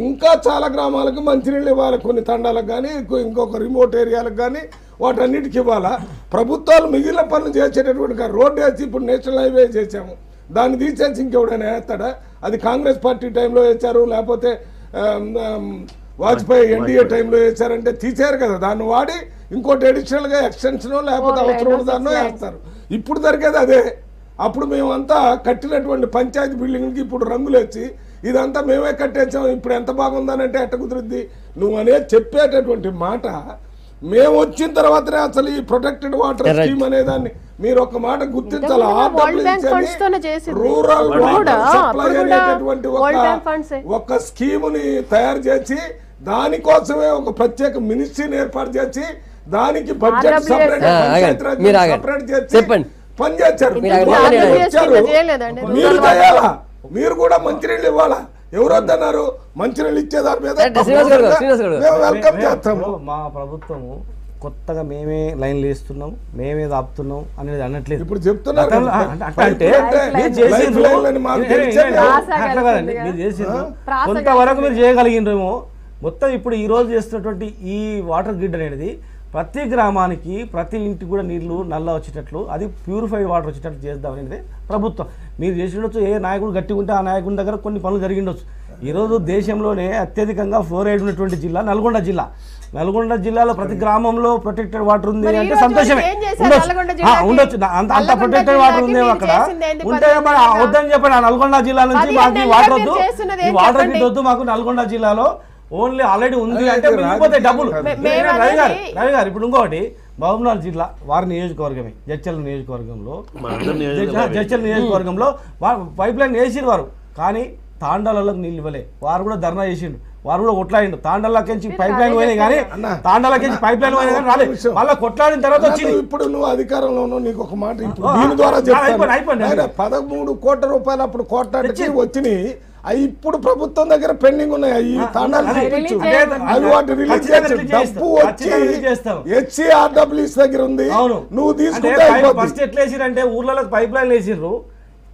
ఇంకా చాలా గ్రామాలకు మంచినీళ్ళు ఇవ్వాలి, కొన్ని తండాలకు కానీ ఇంకొక రిమోట్ ఏరియాలకు కానీ వాటన్నిటికి ఇవ్వాలా. ప్రభుత్వాలు మిగిలిన పనులు చేసేటటువంటి రోడ్డు వేసి ఇప్పుడు నేషనల్ హైవే చేసాము, దాన్ని తీసేసి ఇంకెవడైనా వేస్తాడా? అది కాంగ్రెస్ పార్టీ టైంలో వేశారు, లేకపోతే వాజ్పేయి ఎన్డీఏ టైంలో వేశారంటే తీసారు కదా, దాన్ని వాడి ఇంకోటి అడిషనల్గా ఎక్స్టెన్షన్ లేకపోతే అవసరం ఉన్నదాన్నో వేస్తారు. ఇప్పుడు జరిగేది అదే. అప్పుడు మేమంతా కట్టినటువంటి పంచాయతీ బిల్డింగ్కి ఇప్పుడు రంగులు వచ్చి ఇదంతా మేమే కట్టేసాం, ఇప్పుడు ఎంత బాగుందనంటే ఎట్ట కుదురుద్ది? నువ్వు అనేది చెప్పేటటువంటి మాట మేము వచ్చిన తర్వాతనే అసలు ఈ ప్రొటెక్టెడ్ వాటర్ స్కీమ్ అనేదాన్ని మీరు ఒక మాట గుర్తించాలి. రూరల్ వాటర్ సప్లై అనేటటువంటి ఒక స్కీముని తయారు చేసి దానికోసమే ఒక ప్రత్యేక మినిస్ట్రీని ఏర్పాటు చేసి దానికి బడ్జెట్ సపరేట్ చేసి పనిచేశారు. మీరు చేయాలా? మీరు కూడా మంచినీళ్ళు ఇవ్వాలా? ఎవరు వద్దన్నారు? మంచినీళ్ళు ఇచ్చే దాని మీద వెల్కమ్ చేస్తాము. మా ప్రభుత్వము కొత్తగా మేమే లైన్లు వేస్తున్నాం, మేమే ఆపుతున్నాం అనేది అనట్లేదు. ఇప్పుడు చెప్తున్నారు అంటే మీరు చేసిండ్రు కొంతవరకు మీరు చేయగలిగినరేమో. మొత్తం ఇప్పుడు ఈ రోజు చేస్తున్నటువంటి ఈ వాటర్ గ్రిడ్ అనేది ప్రతి గ్రామానికి ప్రతి ఇంటికి కూడా నీళ్లు నల్ల వచ్చేటట్లు, అది ప్యూరిఫైడ్ వాటర్ వచ్చేటట్లు చేద్దాం అనేది ప్రభుత్వం. మీరు చేసిండొచ్చు, ఏ నాయకుడు గట్టిగా ఉంటే ఆ నాయకుడి దగ్గర కొన్ని పనులు జరిగిండొచ్చు. ఈరోజు దేశంలోనే అత్యధికంగా ఫ్లోరైడ్ ఉన్నటువంటి జిల్లా నల్గొండ జిల్లా. నల్గొండ జిల్లాలో ప్రతి గ్రామంలో ప్రొటెక్టెడ్ వాటర్ ఉంది అంటే సంతోషమే, ఉండొచ్చు. అంత ప్రొటెక్టెడ్ వాటర్ ఉంది అక్కడ ఉంటే వద్దని చెప్పండి. ఆ నల్గొండ జిల్లా నుంచి మాకు వాటర్ వద్దు, ఈ వాటర్ గిట్ వద్దు మాకు నల్గొండ జిల్లాలో ఓన్లీ ఆల్రెడీ ఉంది అంటే మిగిలిపోతే డబ్బులు. రవి గారు ఇప్పుడు ఇంకొకటి మహబూబ్నగర్ జిల్లా వారి నియోజకవర్గమే జడ్చర్ల నియోజకవర్గంలో పైప్ లైన్ వేసిరు వారు, కానీ తాండాలకు నీళ్ళు ఇవ్వలే. వారు కూడా ధర్నా చేసిండు, వారు కూడా కొట్లాడిండు. తాండాలకించి పైప్ లైన్ పోయినాయి కానీ తాండాలకించి పైప్ లైన్ పోయినాయి కానీ రాలేదు. మళ్ళీ కొట్లాడిన తర్వాత వచ్చింది. ఇప్పుడు నువ్వు అధికారంలో ఉన్నావు, నీకు ఒక మాట ఇప్పుడు దీని ద్వారా చెప్తాను. 13 కోట్ల రూపాయలు అప్పుడు కోట్లాడికి వచ్చినాయి, అవి ఇప్పుడు ప్రభుత్వం దగ్గర పెండింగ్ ఉన్నాయి. అవి తాండాలు అవి వాటి రిలీజ్ చేసి డబ్బు వచ్చి HCRWs దగ్గర ఉంది. నువ్వు తీసుకుంటే ఫస్ట్ ఎట్లా వేసిరంటే ఊర్లకు పైప్ లైన్ వేసిర్రు,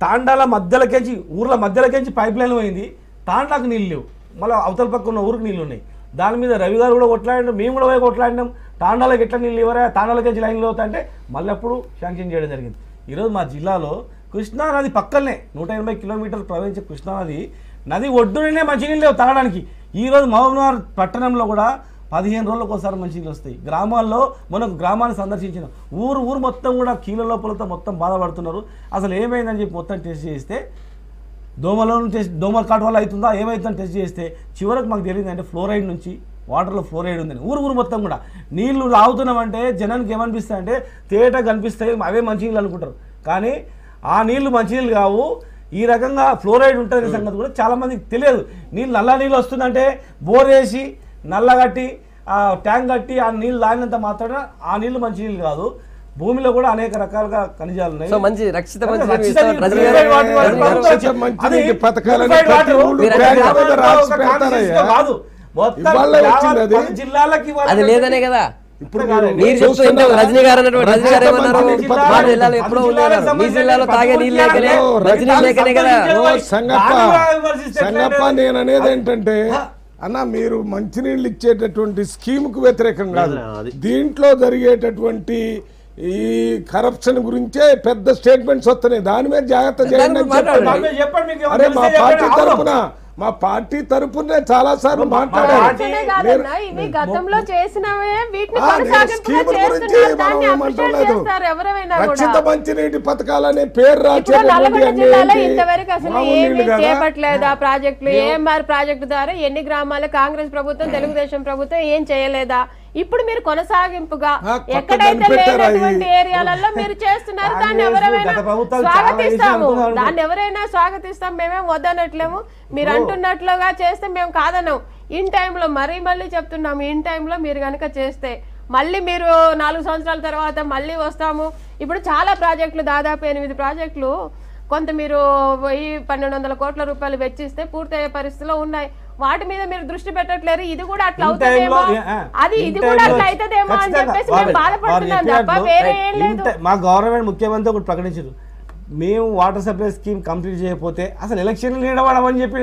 తాండాల మధ్యలోకించి ఊర్ల మధ్యలోకించి పైప్ లైన్ పోయింది, తాండాకు నీళ్ళు లేవు, మళ్ళీ అవతల పక్క ఉన్న ఊరికి నీళ్ళు ఉన్నాయి. దాని మీద రవి గారు కూడా కొట్లాడినాం, మేము కూడా పోయి కొట్లాడినాం. తాండాలకు ఎట్లా నీళ్ళు ఇవ్వరా, తాండాలకించి లైన్లు అవుతాయంటే మళ్ళీ అప్పుడు శాంక్షన్ చేయడం జరిగింది. ఈరోజు మా జిల్లాలో కృష్ణానది పక్కనే 180 కిలోమీటర్లు ప్రవహించే కృష్ణానది నది ఒడ్డునే మంచినీళ్ళు లేవు తాగడానికి. ఈరోజు మహబూబ్నగర్ పట్టణంలో కూడా 15 రోజులకు ఒకసారి మంచినీళ్ళు వస్తాయి. గ్రామాల్లో మనకు గ్రామాన్ని సందర్శించిన ఊరు మొత్తం కూడా కీళ్ళ లోపలతో మొత్తం బాధపడుతున్నారు. అసలు ఏమైందని చెప్పి మొత్తం టెస్ట్ చేస్తే దోమల కాటు వల్ల అవుతుందా ఏమవుతుందని టెస్ట్ చేస్తే చివరకు మాకు తెలియదు అంటే ఫ్లోరైడ్ నుంచి వాటర్లో ఫ్లోరైడ్ ఉందని. ఊరు మొత్తం కూడా నీళ్లు తాగుతున్నామంటే జనానికి ఏమనిపిస్తాయి అంటే తేట కనిపిస్తాయి, అవే మంచినీళ్ళు అనుకుంటారు. కానీ ఆ నీళ్లు మంచినీళ్ళు కావు, ఈ రకంగా ఫ్లోరైడ్ ఉంటుంది సంగతి కూడా చాలామందికి తెలియదు. నల్ల నీళ్ళు వస్తుందంటే బోర్ వేసి నల్లగట్టి ఆ ట్యాంక్ కట్టి ఆ నీళ్ళు తాగినంత మాత్రాన ఆ నీళ్లు మంచినీళ్ళు కాదు. భూమిలో కూడా అనేక రకాలుగా ఖనిజాలు ఉన్నాయి. జిల్లాలకి అది లేదనే కదా ఇప్పుడు మీరు చెప్తూ రజనీ గారు అన్నటువంటి రజనీ గారు ఏమన్నారు, మా జిల్లాలో ఎప్పుడో ఉన్నారు, మీ జిల్లాలో తాగే నీళ్ళు లేకనే మంచినీళ్ళు లేకనే కదా. సంగప్ప నేను అనేది ఏంటంటే అన్న, మీరు మంచినీళ్ళు ఇచ్చేటటువంటి స్కీమ్కు వ్యతిరేకం కాదు, దీంట్లో జరిగేటటువంటి ఈ కరప్షన్ గురించే పెద్ద స్టేట్మెంట్స్ వస్తున్నాయి. దాని మీద జాగ్రత్త చేయండి. అరే మా పార్టీ తరపునే చాలా సార్లు మాట్లాడారు. రక్షిత మంచినీటి పథకాలనే పేరు చేపట్టలేదా ప్రాజెక్టులు? ఏఎంఆర్ ప్రాజెక్టు ద్వారా ఎన్ని గ్రామాలు కాంగ్రెస్ ప్రభుత్వం తెలుగుదేశం ప్రభుత్వం ఏం చేయలేదా? ఇప్పుడు మీరు కొనసాగింపుగా ఎక్కడైతే లేనటువంటి ఏరియాలలో మీరు చేస్తున్నారు, దాన్ని ఎవరైనా స్వాగతిస్తాం, మేమేం వద్దనట్లేము. మీరు అంటున్నట్లుగా చేస్తే మేము కాదన్నాం. ఇన్ టైంలో మళ్ళీ చెప్తున్నాము, ఇన్ టైంలో మీరు కనుక చేస్తే మళ్ళీ మీరు 4 సంవత్సరాల తర్వాత మళ్ళీ వస్తాము. ఇప్పుడు చాలా ప్రాజెక్టులు, దాదాపు 8 ప్రాజెక్టులు కొంత మీరు 1200 కోట్ల రూపాయలు వెచ్చిస్తే పూర్తయ్యే పరిస్థితిలో ఉన్నాయి. వాటి మీద మీరు దృష్టి పెట్టట్లేరు. ఇది కూడా అట్లా అవుతుందేమో, ఇది కూడా అట్లా అవుతుందేమో అని చెప్పేసి మేము బాధపడుతున్నాం తప్ప వేరే ఏం లేదు. మా గవర్నమెంట్ ముఖ్యమంత్రి ఒకటి ప్రకటించారు, మేము వాటర్ సప్లై స్కీమ్ కంప్లీట్ చేయకపోతే అసలు ఎలక్షన్లు నిలబడమని చెప్పి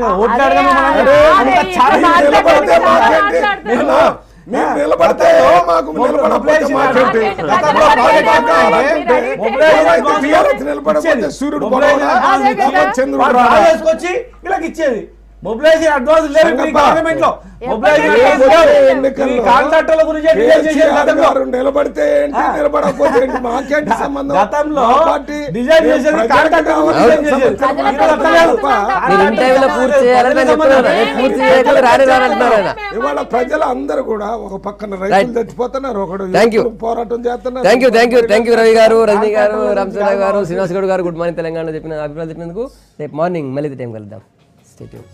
ఇలా ఇచ్చేది. మొబిలైజేషన్ అడ్వాన్స్ లేదు మీ గవర్నమెంట్ లో. కాంట్రాక్టర్ల గురించి నిలబడితే ఏంటి, నిలబడకపోతే ఏంటి, మాకేంటి సంబంధం? గతంలో పార్టీ డిజైన్ చేసేది కాంట్రాక్టర్ డిజైన్ చేసేది. ఇవాళ ప్రజలు అందరూ కూడా ఒక పక్కన రైతులు చచ్చిపోతున్నారు, ఒకడు పోరాటం చేస్తున్నారు. థ్యాంక్ యూ రవి గారు, రజనీ గారు, రామచంద్ర గారు, శ్రీనివాస్ గౌడ్ గారు, గుడ్ మార్నింగ్ తెలంగాణ చెప్పిన అభిప్రాయాలు చెప్పినందుకు. రేపు మార్నింగ్ మళ్ళీ టైం కలుద్దాం. Stay tune.